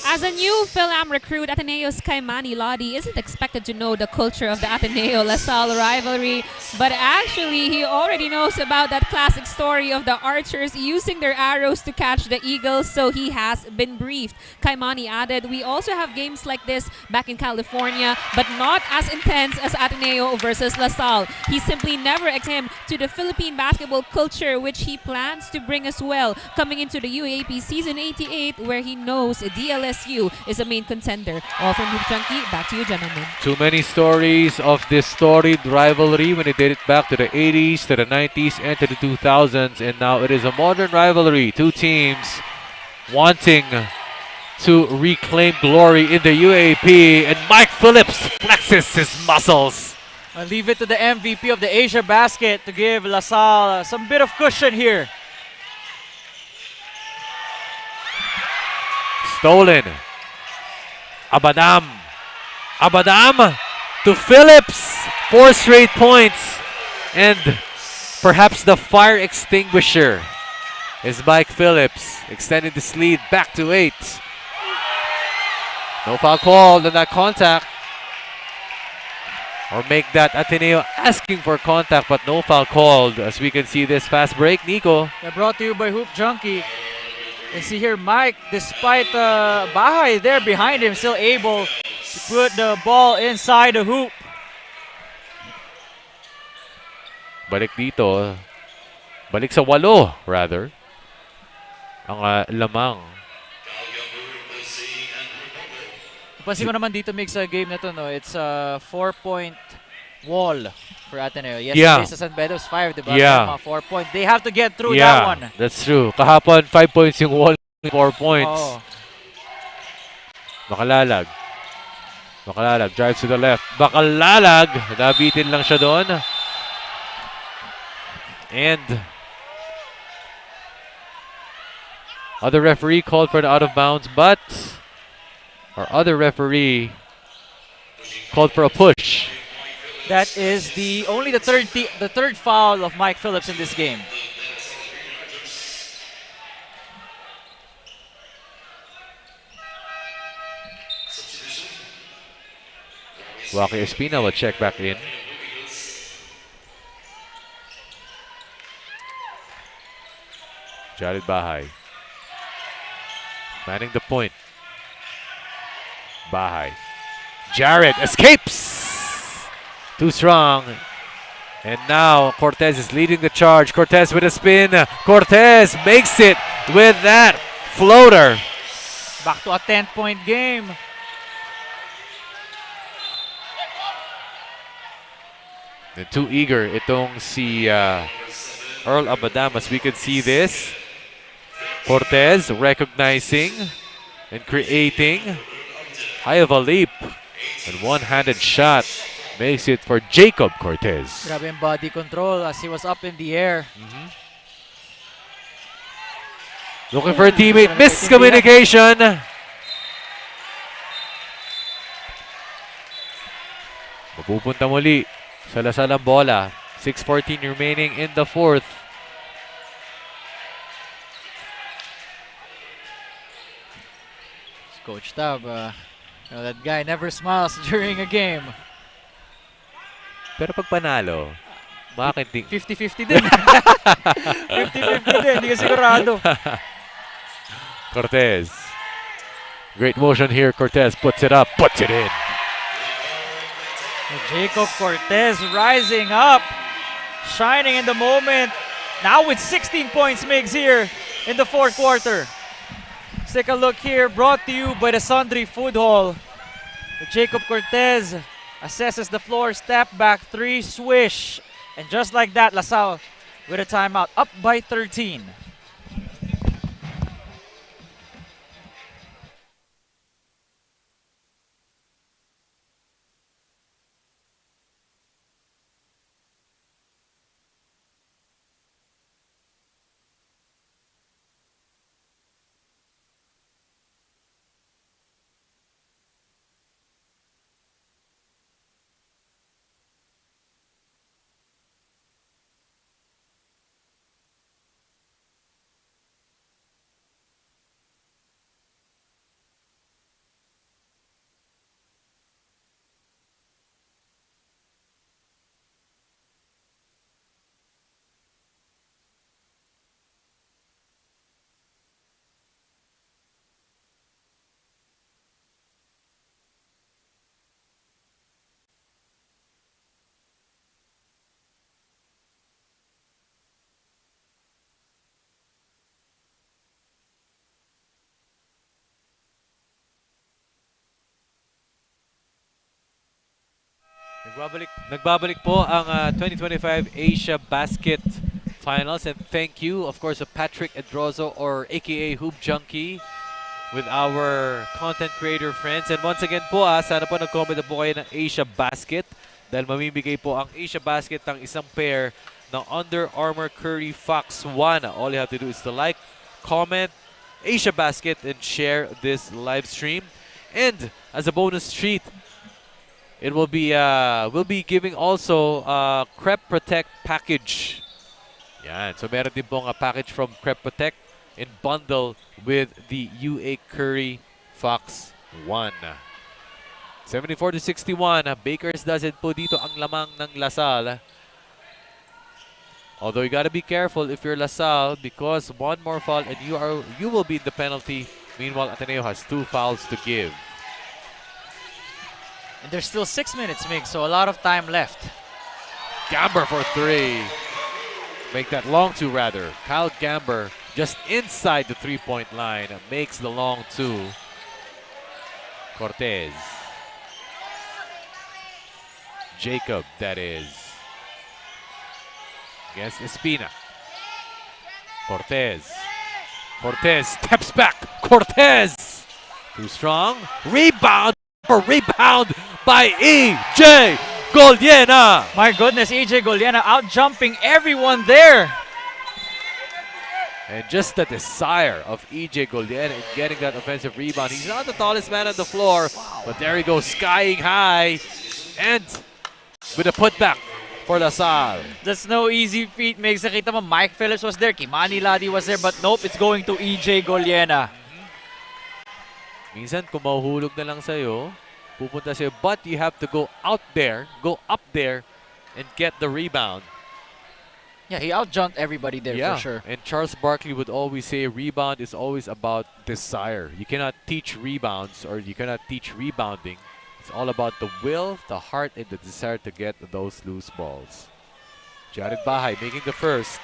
As a new Phil-Am recruit, Ateneo's Kaimani Lodi isn't expected to know the culture of the Ateneo-LaSalle rivalry, but actually he already knows about that classic story of the archers using their arrows to catch the eagles, so he has been briefed. Kaimani added, "We also have games like this back in California, but not as intense as Ateneo versus LaSalle. He simply never expected him to the Philippine basketball culture, which he plans to bring as well, coming into the UAP Season 88, where he knows DLSU is a main contender." All from Hoop Junkie, back to you, gentlemen. Too many stories of this storied rivalry when it dated back to the 80s, to the 90s, and to the 2000s. And now it is a modern rivalry. Two teams wanting to reclaim glory in the UAP. And Mike Phillips flexes his muscles. I'll leave it to the MVP of the Asiabasket to give LaSalle some bit of cushion here. Stolen. Abadam. Abadam to Phillips. 4 straight points. And perhaps the fire extinguisher is Mike Phillips. Extending this lead back to 8. No foul called on that contact. Or make that Ateneo asking for contact, but no foul called. As we can see this fast break, Nico. They're brought to you by Hoop Junkie. And see here, Mike, despite Bahay there behind him, still able to put the ball inside the hoop. Balik dito. Balik sa 8, rather. Ang lamang. Pansin ko naman dito, Mix, sa game na to, no? It's a 4-point wall for Ateneo. Yesterday sa San Beda was 5, diba? Yeah. 4 points. They have to get through that one. That's true. Kahapon, 5 points yung wall, 4 points. Oh. Makalalag. Makalalag drives to the left. Makalalag. Nabitin lang siya doon. And other referee called for an out of bounds, but our other referee called for a push. That is only the third foul of Mike Phillips in this game. Waki Espina will check back in. Jared Bahay. Manning the point. Bahay. Jared escapes! Too strong. And now Cortez is leading the charge. Cortez with a spin. Cortez makes it with that floater. Back to a 10-point game. And too eager itong si Earl Abadamas. We could see this. Cortez recognizing and creating. High of a leap. And one-handed shot makes it for Jacob Cortez. Grabe yung body control as he was up in the air. Looking for a teammate. Miscommunication. Mapupunta muli sa Lasal ang bola. 6:14 remaining in the fourth. Coach Tab, that guy never smiles during a game. Pero pag panalo, makakinting. 50-50 din. 50-50 din, hindi ka sigurado. Cortez. Great motion here. Cortez puts it up, puts it in. Jacob Cortez rising up, shining in the moment. Now with 16 points makes here in the fourth quarter. Let's take a look here, brought to you by the Sundry Food Hall. Jacob Cortez assesses the floor, step back, 3, swish. And just like that, LaSalle with a timeout, up by 13. Nagbabalik po ang 2025 Asiabasket Finals, and thank you of course to Patrick Edrozo, or aka Hoop Junkie, with our content creator friends. And once again po, sana po nag-comment na po kayo ng Asiabasket dahil mamimigay po ang Asiabasket ng isang pair ng Under Armour Curry Fox 1. All you have to do is to like, comment Asiabasket, and share this live stream. And as a bonus treat, it will be we'll be giving also Crep Protect package. Yan. So meron din pong package from Crep Protect in bundle with the UA Curry Fox 1. 74-61. Baker's dozen po dito ang lamang ng LaSalle. Although you gotta be careful if you're LaSalle, because one more foul and you will be in the penalty. Meanwhile, Ateneo has 2 fouls to give. And there's still 6 minutes, Mig, so a lot of time left. Gamber for 3. Make that long 2 rather. Kyle Gamber just inside the 3-point line makes the long 2. Cortez. Jacob, that is. Against Espina. Cortez. Cortez steps back. Cortez. Too strong. Rebound. Rebound by E.J. Goliena. My goodness, E.J. Goliena out-jumping everyone there. And just the desire of E.J. Goliena in getting that offensive rebound. He's not the tallest man on the floor, but there he goes, skying high. And with a putback for LaSalle. That's no easy feat, Migs. Nakita mo, Mike Phillips was there, Kimani Ladi was there, but nope, it's going to EJ Goliena. Minsan, kung mahuhulog na lang sa'yo, pupunta sa'yo, but you have to go out there, go up there, and get the rebound. Yeah, he outjumped everybody there for sure. And Charles Barkley would always say rebound is always about desire. You cannot teach rebounds or you cannot teach rebounding. It's all about the will, the heart, and the desire to get those loose balls. Jared Bahay making the first.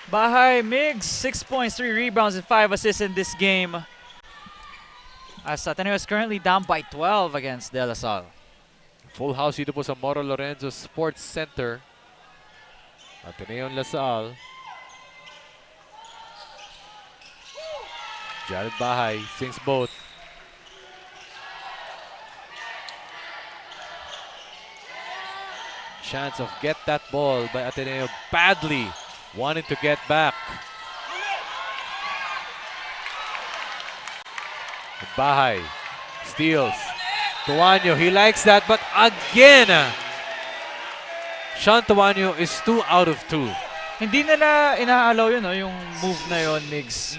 Bahay, Migs, 6 points, 3 rebounds, and 5 assists in this game. As Ateneo is currently down by 12 against De La Salle. Full house dito po sa Moro Lorenzo Sports Center. Ateneo and LaSalle. Jared Bahay sings both. Chance of get that ball by Ateneo badly, wanting to get back. And Bahay steals. Tuanyo, he likes that, but again, Sean Tuanyo is 2 out of 2. Hindi nila ina-allow yun, no, yung move na yun, Migs.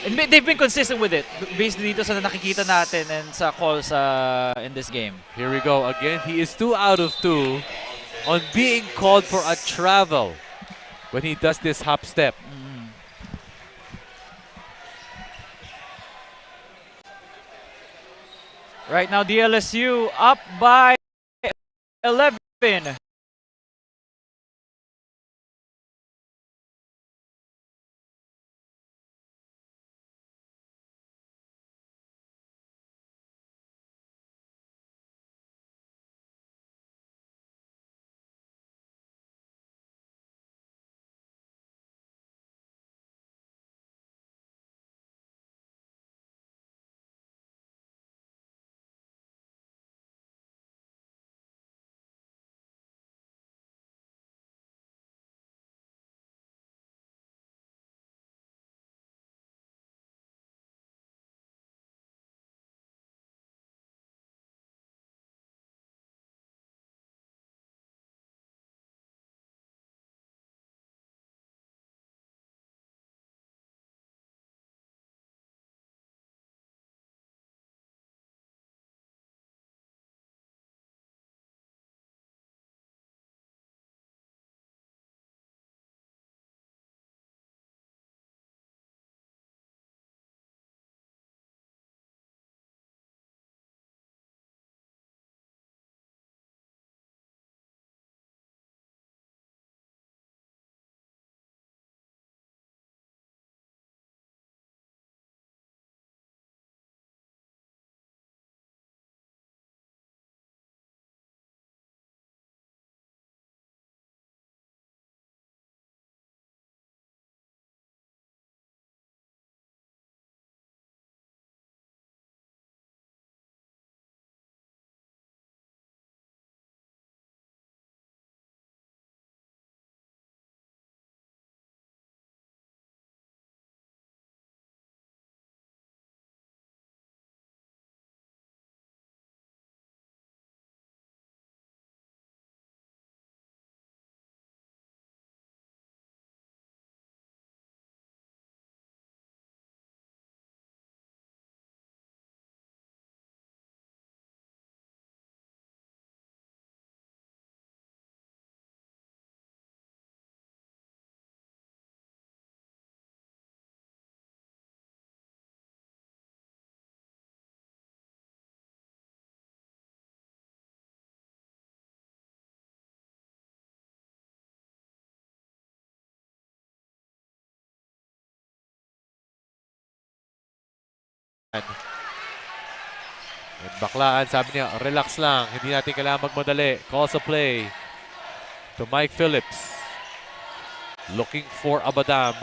And they've been consistent with it, based dito sa nakikita natin and sa calls in this game. Here we go again. He is 2 out of 2 on being called for a travel when he does this hop step. Right now, DLSU up by 11. And Baklaan, sabi niya, relax lang. Hindi natin kailangan magmadali. Calls a play to Mike Phillips. Looking for Abadam,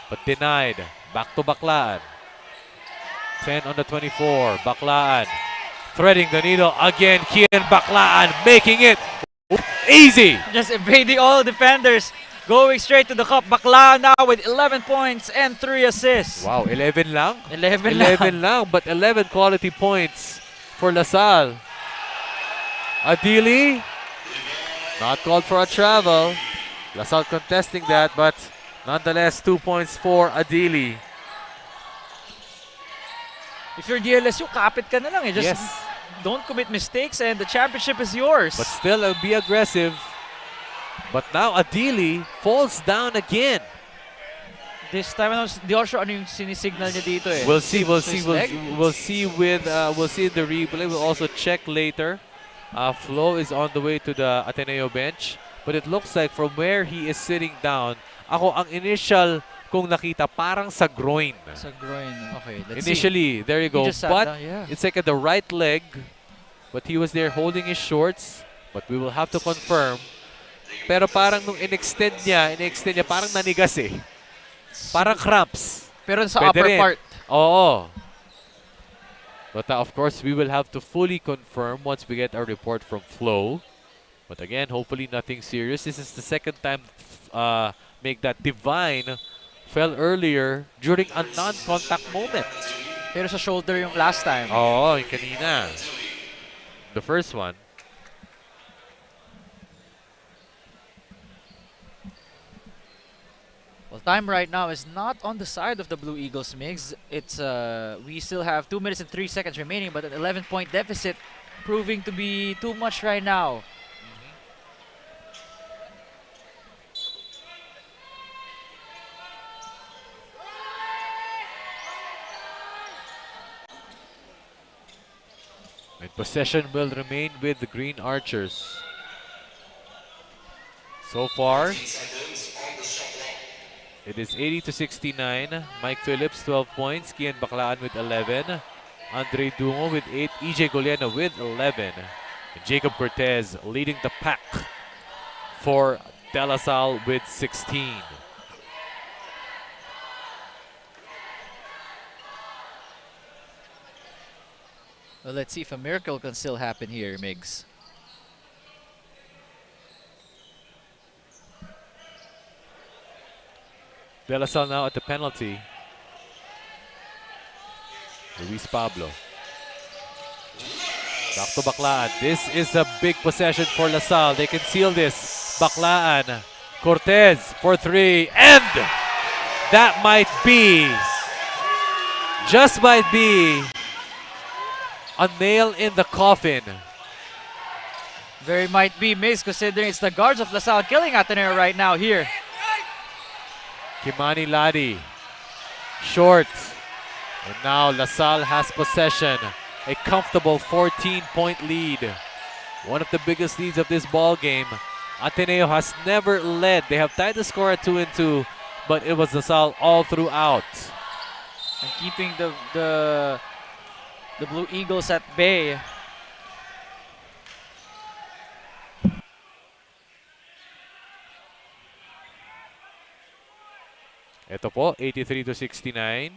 but denied. Back to Baklaan. 10 on the 24. Baklaan threading the needle again. Kian Baklaan making it easy. Just evading all defenders. Going straight to the cup. Baklaan now with 11 points and 3 assists. Wow, 11 lang? 11 lang, but 11 quality points for LaSalle. Adili Not called for a travel. LaSalle contesting that, but nonetheless, 2 points for Adili. If you're DLSU, kapit ka na lang eh. Just Yes. don't commit mistakes and the championship is yours. But still, be aggressive. But now Adili falls down again. This time, di ako sure ano yung sinisignal niya dito eh. We'll see. We'll So see. his We'll, leg? we'll see with. We'll see in the replay. We'll also check later. Flo is on the way to the Ateneo bench, but it looks like from where he is sitting down, ako ang initial kung nakita parang sa groin. Sa groin. Okay, let's Initially, see. there you go. He just sat But down, yeah. it's like at the right leg. But he was there holding his shorts. But we will have to confirm. Pero parang nung in-extend niya parang nanigas eh. Parang cramps. Pero sa Pwede upper rin. part. Oo. But of course, we will have to fully confirm once we get our report from Flo. But again, hopefully nothing serious. This is the second time make that Divine fell earlier during a non-contact moment. Pero sa shoulder yung last time. Oo, yung kanina. The first one. Well, time right now is not on the side of the Blue Eagles, Migs. It's we still have 2 minutes and 3 seconds remaining, but an 11-point deficit proving to be too much right now. And possession will remain with the Green Archers. So far, it is 80-69. Mike Phillips, 12 points. Kian Baclaan with 11. Andre Dungo with 8. EJ Goliana with 11. And Jacob Cortez leading the pack for De La Salle with 16. Well, let's see if a miracle can still happen here, Migs. De La Salle now at the penalty. Luis Pablo. Back to Baclaan. This is a big possession for La Salle. They can seal this. Baclaan. Cortez for 3. And that might be, just might be, a nail in the coffin. Very might be, Migs, considering it's the guards of LaSalle killing Ateneo right now here. Kimani Ladi. Short. And now LaSalle has possession. A comfortable 14-point lead. One of the biggest leads of this ball game. Ateneo has never led. They have tied the score at 2-2, but it was LaSalle all throughout. And keeping the Blue Eagles at bay. Ito po, 83-69.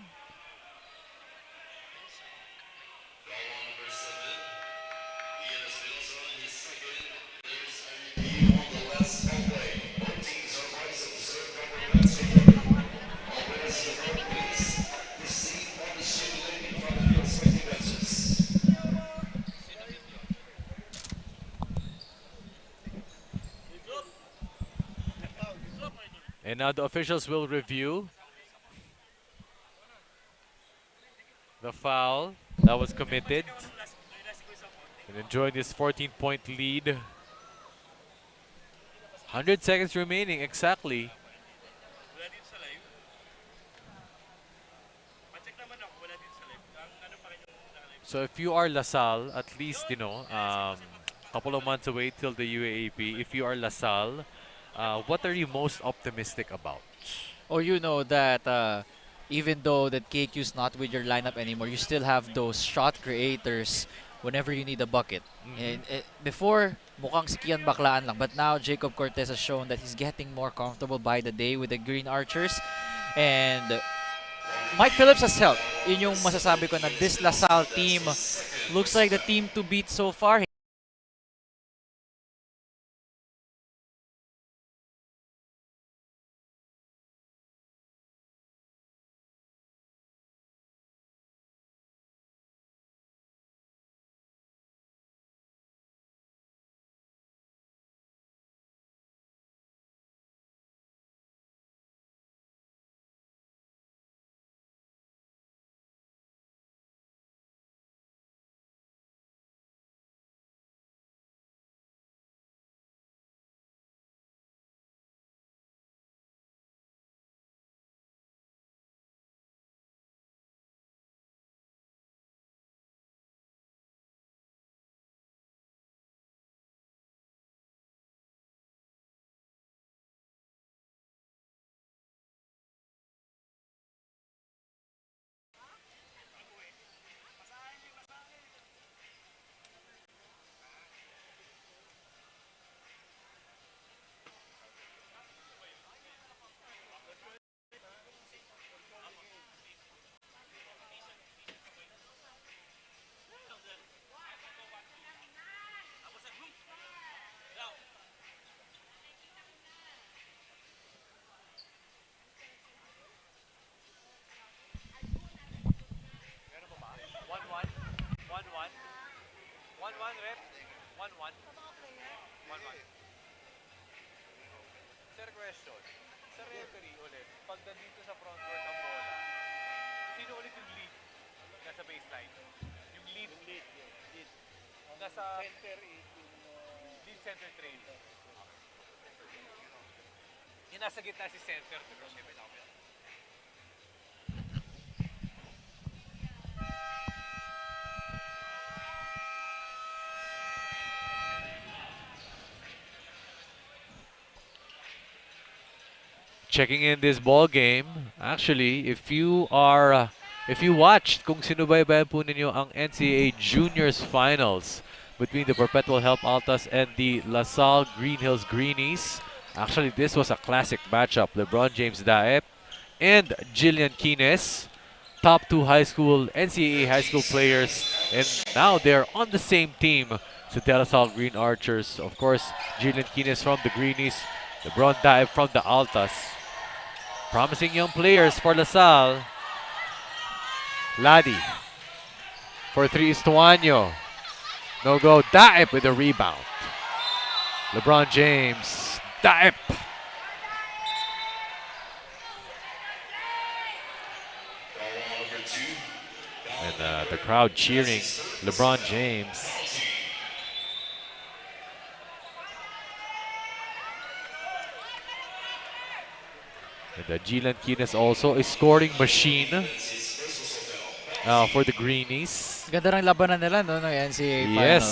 And now the officials will review the foul that was committed and enjoy this 14-point lead. 100 seconds remaining exactly. So if you are LaSalle, at least, you know, couple of months away till the UAAP, if you are LaSalle, what are you most optimistic about? Or you know that even though that KQ's not with your lineup anymore, you still have those shot creators whenever you need a bucket. And before, mukhang si Kian Baclaan lang. But now, Jacob Cortez has shown that he's getting more comfortable by the day with the Green Archers. And Mike Phillips has helped. Yun yung masasabi ko na this LaSalle team looks like the team to beat so far. 1-1, rep. 1-1. 1-1. Sir, question. Sa referee ulit, pag nandito sa front court ang bola, sino ulit yung lead? Nasa baseline. Yung lead. Nasa center is lead center trail. Yung nasa gitna si center. Checking in this ball game, actually, if you watched kung sinubaybayan po ninyo ang NCAA Juniors Finals between the Perpetual Help Altas and the LaSalle Green Hills Greenies, actually this was a classic matchup. LeBron James Daep and Jillian Quines, top 2 NCAA high school players, and now they're on the same team. So De La Salle Green Archers, of course, Jillian Quines from the Greenies, LeBron Daep from the Altas. Promising young players for LaSalle. Ladi for 3 is Tuaño. No go. Daep with a rebound. LeBron James. Daep. And the crowd cheering LeBron James. And Jillian Quines also a scoring machine for the Greenies. Ganda ng labanan nila no, ng NCAA Finals. Yes.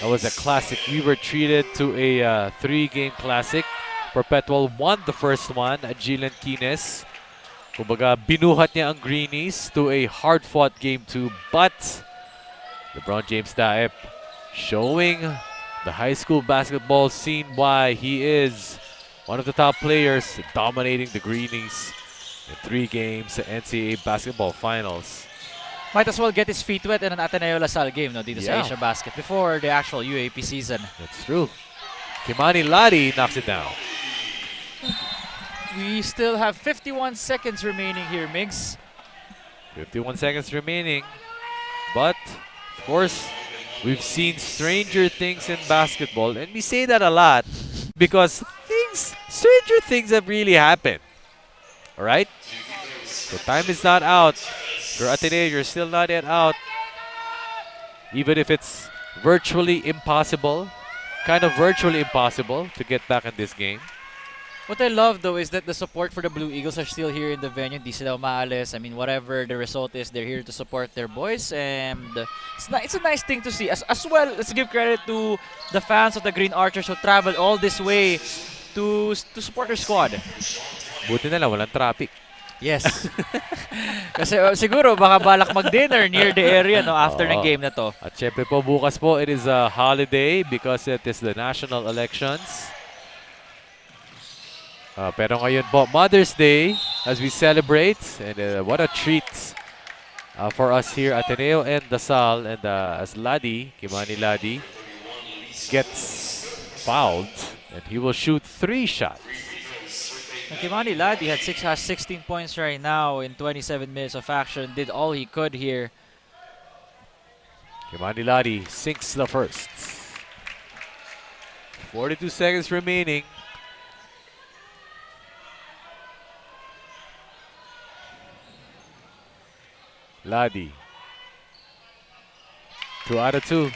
That was a classic. We were treated to a 3-game classic. Perpetual won the first one at Jillian Quines. Kumbaga, binuhat niya ang Greenies to a hard-fought game 2. But LeBron James Daep showing the high school basketball scene why he is one of the top players, dominating the Greenies in 3 games at NCAA basketball finals. Might as well get his feet wet in an Ateneo LaSalle game no, dito sa Asiabasket before the actual UAP season. That's true. Kimani Ladi knocks it down. We still have 51 seconds remaining here, Migs. 51 seconds remaining. But, of course, we've seen stranger things in basketball. And we say that a lot because stranger things have really happened. Alright? So time is not out. For Ateneo, you're still not yet out. Even if it's virtually impossible, kind of virtually impossible to get back in this game. What I love though is that the support for the Blue Eagles are still here in the venue. Di sila umaalis. I mean, whatever the result is, they're here to support their boys. And it's a nice thing to see. As well, let's give credit to the fans of the Green Archers who traveled all this way to support their squad. Buti na lang, walang traffic. Yes. Kasi siguro baka balak mag-dinner near the area no, after ng game na to. At syempre po, bukas po, it is a holiday because it is the national elections. Pero ngayon po, Mother's Day as we celebrate. And what a treat for us here at Ateneo and LaSalle. And as Ladi, Kimani Ladi, gets fouled. And he will shoot 3 shots. Kimani Ladi has 16 points right now in 27 minutes of action. Did all he could here. Kimani Ladi sinks the first. 42 seconds remaining. Ladi. 2 out of 2.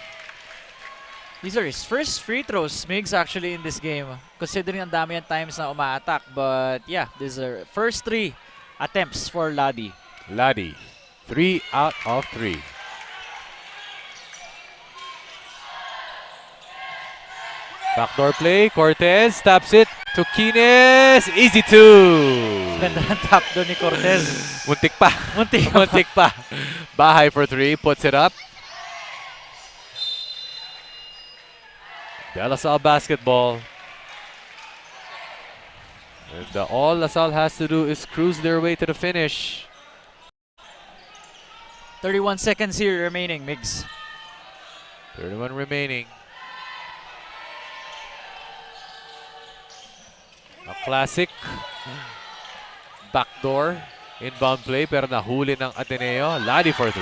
These are his first free throws, Migs, actually, in this game. Considering ang dami ang times na uma-attack. But yeah, these are first 3 attempts for Ladi. Ladi, 3 out of 3. Backdoor play, Cortez taps it to Quines. Easy 2. Ganda ng tap doon ni Cortez. Muntik pa. Muntik pa. Bahay for 3, puts it up. De La Salle basketball. And all LaSalle has to do is cruise their way to the finish. 31 seconds here remaining, Migs. 31 remaining. A classic backdoor inbound play pero nahuli ng Ateneo. Ladi for 3.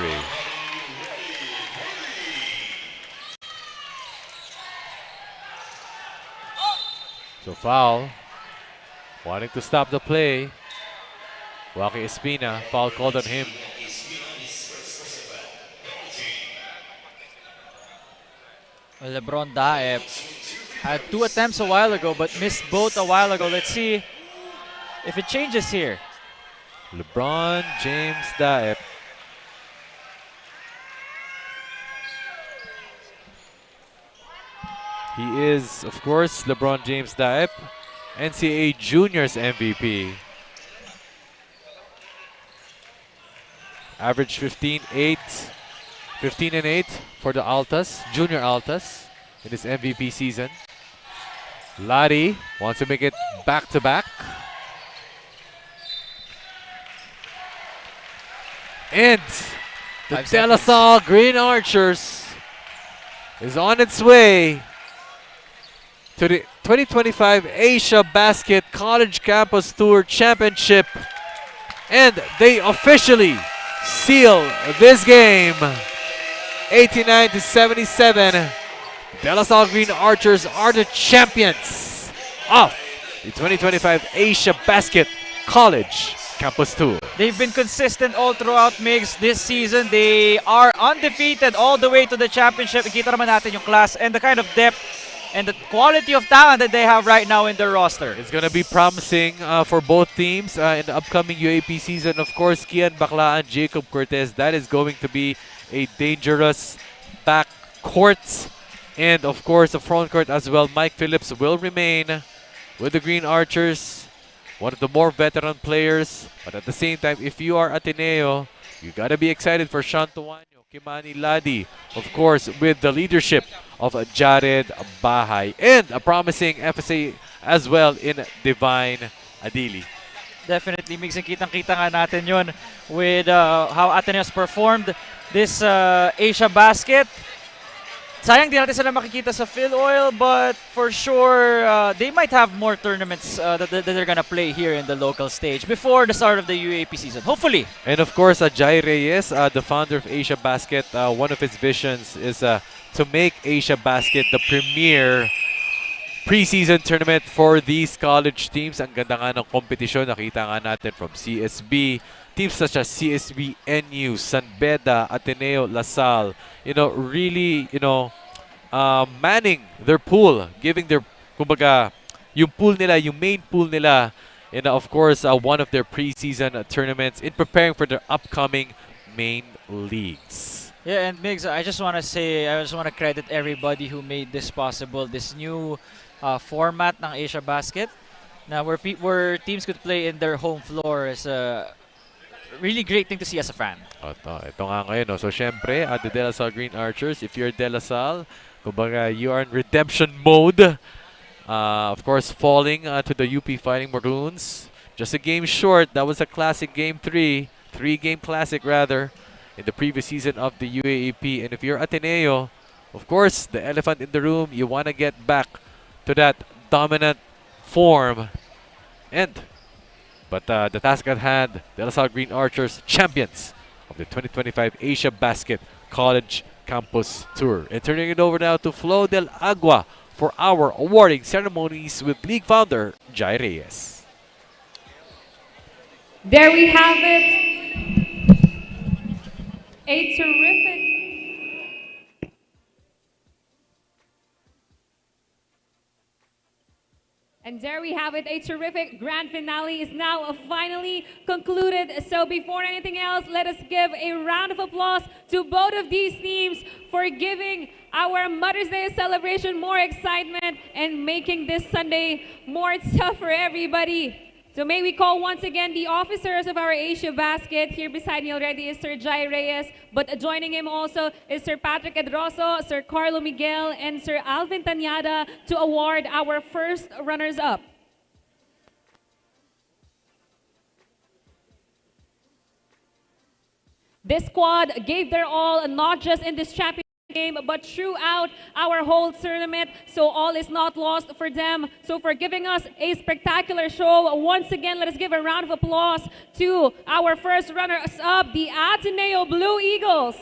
So foul. Wanting to stop the play. Waki Espina, foul called on him. LeBron Daep had 2 attempts a while ago but missed both a while ago. Let's see if it changes here. LeBron James Daep. He is, of course, LeBron James Daep, NCAA Juniors MVP. Average 15 and 8 for the Altas, Junior Altas, in his MVP season. Ladi wants to make it back-to-back. And the De La Salle Green Archers is on its way to the 2025 Asiabasket College Campus Tour Championship. And they officially seal this game. 89-77. De La Salle Green Archers are the champions of the 2025 Asiabasket College Campus Tour. They've been consistent all throughout, Migs, this season. They are undefeated all the way to the championship. Kita naman natin yung class and the kind of depth and the quality of talent that they have right now in their roster. It's going to be promising for both teams in the upcoming UAP season. Of course, Kian Baclaan, Jacob Cortez, that is going to be a dangerous backcourt. And of course, the front court as well. Mike Phillips will remain with the Green Archers, one of the more veteran players. But at the same time, if you are Ateneo, you got to be excited for Shantuanyo, Kimani Ladi, of course, with the leadership of Jared Bahay. And a promising FSA as well in Divine Adili. Definitely, Migs, kitang-kita nga natin yun with how Ateneo's performed this Asiabasket. Sayang di natin sila makikita sa Phil Oil, but for sure, they might have more tournaments that they're gonna play here in the local stage before the start of the UAP season, hopefully. And of course, Jai Reyes, the founder of Asiabasket, one of his visions is to make Asiabasket the premier preseason tournament for these college teams. Ang ganda nga ng kompetisyon, nakita nga natin from CSB, teams such as CSB, NU, San Beda, Ateneo, La Salle, really, manning their pool, giving their, kumbaga, yung pool nila, yung main pool nila, and of course, one of their preseason tournaments in preparing for their upcoming main leagues. Yeah, and Migs, I just want to credit everybody who made this possible, this new format ng Asiabasket, where teams could play in their home floor is a really great thing to see as a fan. Ito nga ngayon. No? So, syempre, at the De La Salle Green Archers, if you're De La Salle, kumbaga, you are in redemption mode. Of course, falling to the UP Fighting Maroons. Just a game short. That was a classic game 3. 3-game classic, rather, in the previous season of the UAAP. And if you're Ateneo, of course, the elephant in the room, you want to get back to that dominant form. But the task at hand, De La Salle Green Archers, champions of the 2025 Asiabasket College Campus Tour. And turning it over now to Flo del Agua for our awarding ceremonies with league founder Jai Reyes. There we have it. A terrific And there we have it, a terrific grand finale is now finally concluded. So before anything else, let us give a round of applause to both of these teams for giving our Mother's Day celebration more excitement and making this Sunday more tough for everybody. So may we call once again the officers of our Asiabasket. Here beside me already is Sir Jai Reyes, but joining him also is Sir Patrick Edroso, Sir Carlo Miguel, and Sir Alvin Tanyada to award our first runners-up. This squad gave their all, not just in this championship game, but throughout our whole tournament. So all is not lost for them. So for giving us a spectacular show, once again, let us give a round of applause to our first runners-up, the Ateneo Blue Eagles.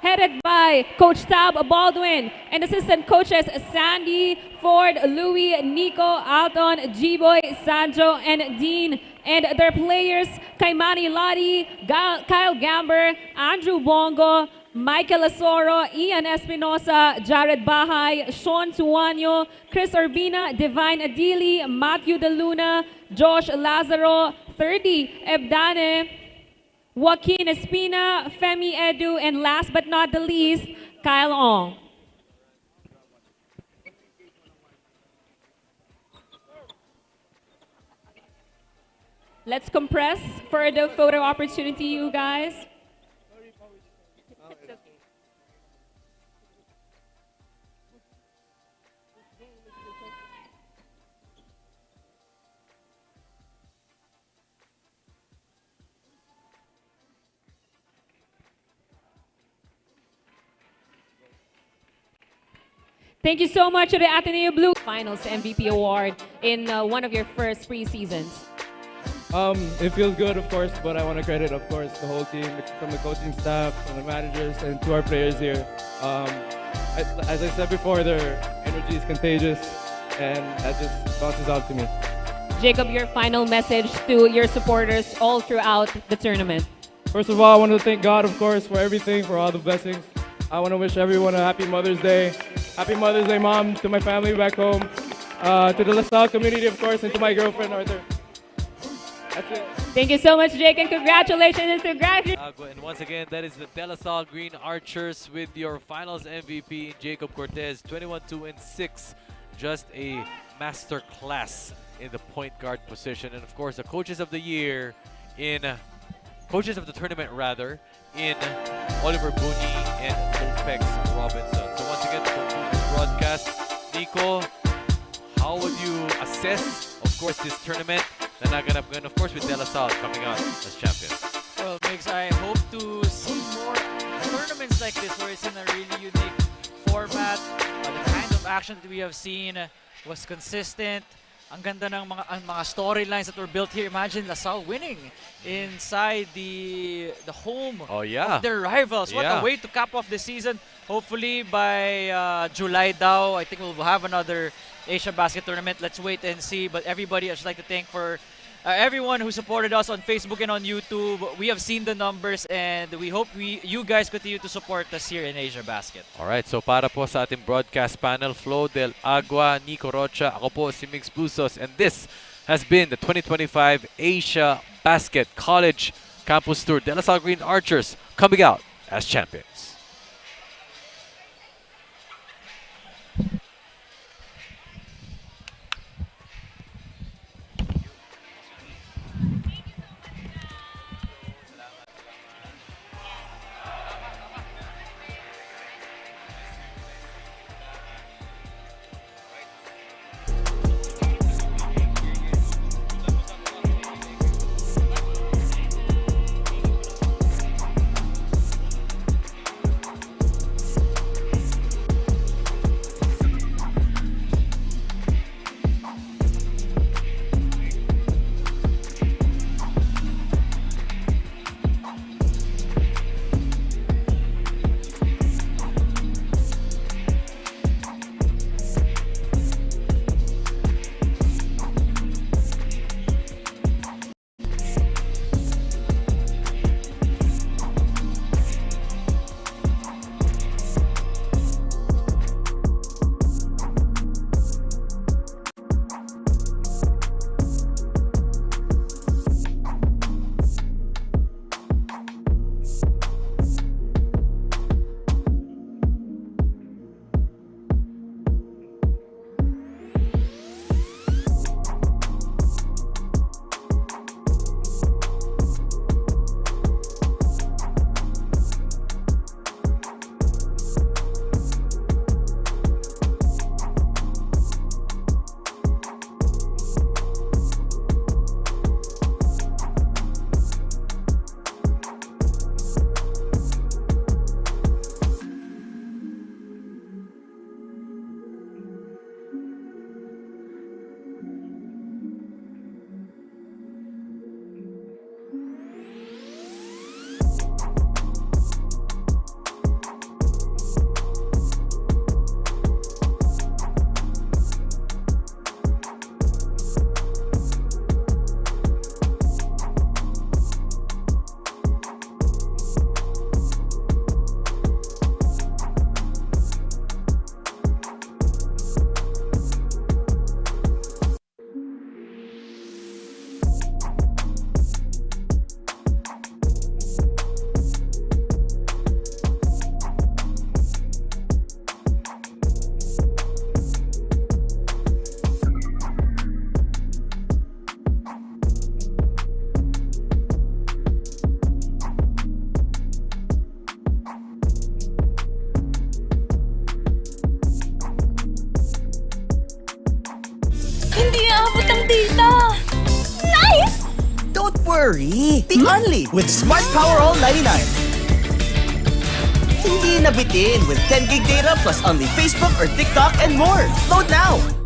headed by Coach Tab Baldwin and assistant coaches Sandy, Ford, Louie, Nico, Alton, G-Boy, Sanjo, and Dean. And their players, Kaimani Ladi, Kyle Gamber, Andrew Bongo, Michael Asoro, Ian Espinosa, Jared Bahay, Sean Tuanyo, Chris Urbina, Divine Adili, Matthew De Luna, Josh Lazaro, 30 Ebdane, Joaquin Espina, Femi Edu, and last but not the least, Kyle Ong. Let's compress for the photo opportunity, you guys. Thank you so much to the Ateneo Blue Finals MVP Award in one of your first preseasons. It feels good, of course, but I want to credit, of course, the whole team, from the coaching staff, from the managers, and to our players here. As I said before, their energy is contagious, and that just bounces off to me. Jacob, your final message to your supporters all throughout the tournament. First of all, I want to thank God, of course, for everything, for all the blessings. I want to wish everyone a happy Mother's Day. Happy Mother's Day, Mom, to my family back home, to the LaSalle community, of course, and to my girlfriend, Arthur. That's it. Thank you so much, Jake, and congratulations to graduate. And once again, that is the De La Salle Green Archers with your finals MVP, Jacob Cortez, 21-2-6. Just a master class in the point guard position. And of course, the coaches of the year coaches of the tournament rather, in Oliver Booney and Opex Robinson. So once again, to conclude this broadcast, Nico, how would you assess, of course, this tournament? Then and of course with De La Salle coming out as champions. Well, Migs, I hope to see more tournaments like this where it's in a really unique format. The kind of action that we have seen was consistent. Ang ganda ng mga storylines that were built here. Imagine LaSalle winning inside the home of their rivals. What a way to cap off the season. Hopefully by July daw, I think we'll have another Asiabasket tournament. Let's wait and see. But everybody, I'd just like to thank for everyone who supported us on Facebook and on YouTube. We have seen the numbers and we hope you guys continue to support us here in Asiabasket. Alright, so para po sa ating broadcast panel, Flo Del Agua, Nico Rocha, ako po si Migs Busos, and this has been the 2025 Asiabasket College Campus Tour. De La Salle Green Archers coming out as champions. worry. Be only with Smart Power All 99. Hindi nabitin with 10 gig data plus only Facebook or TikTok and more. Load now!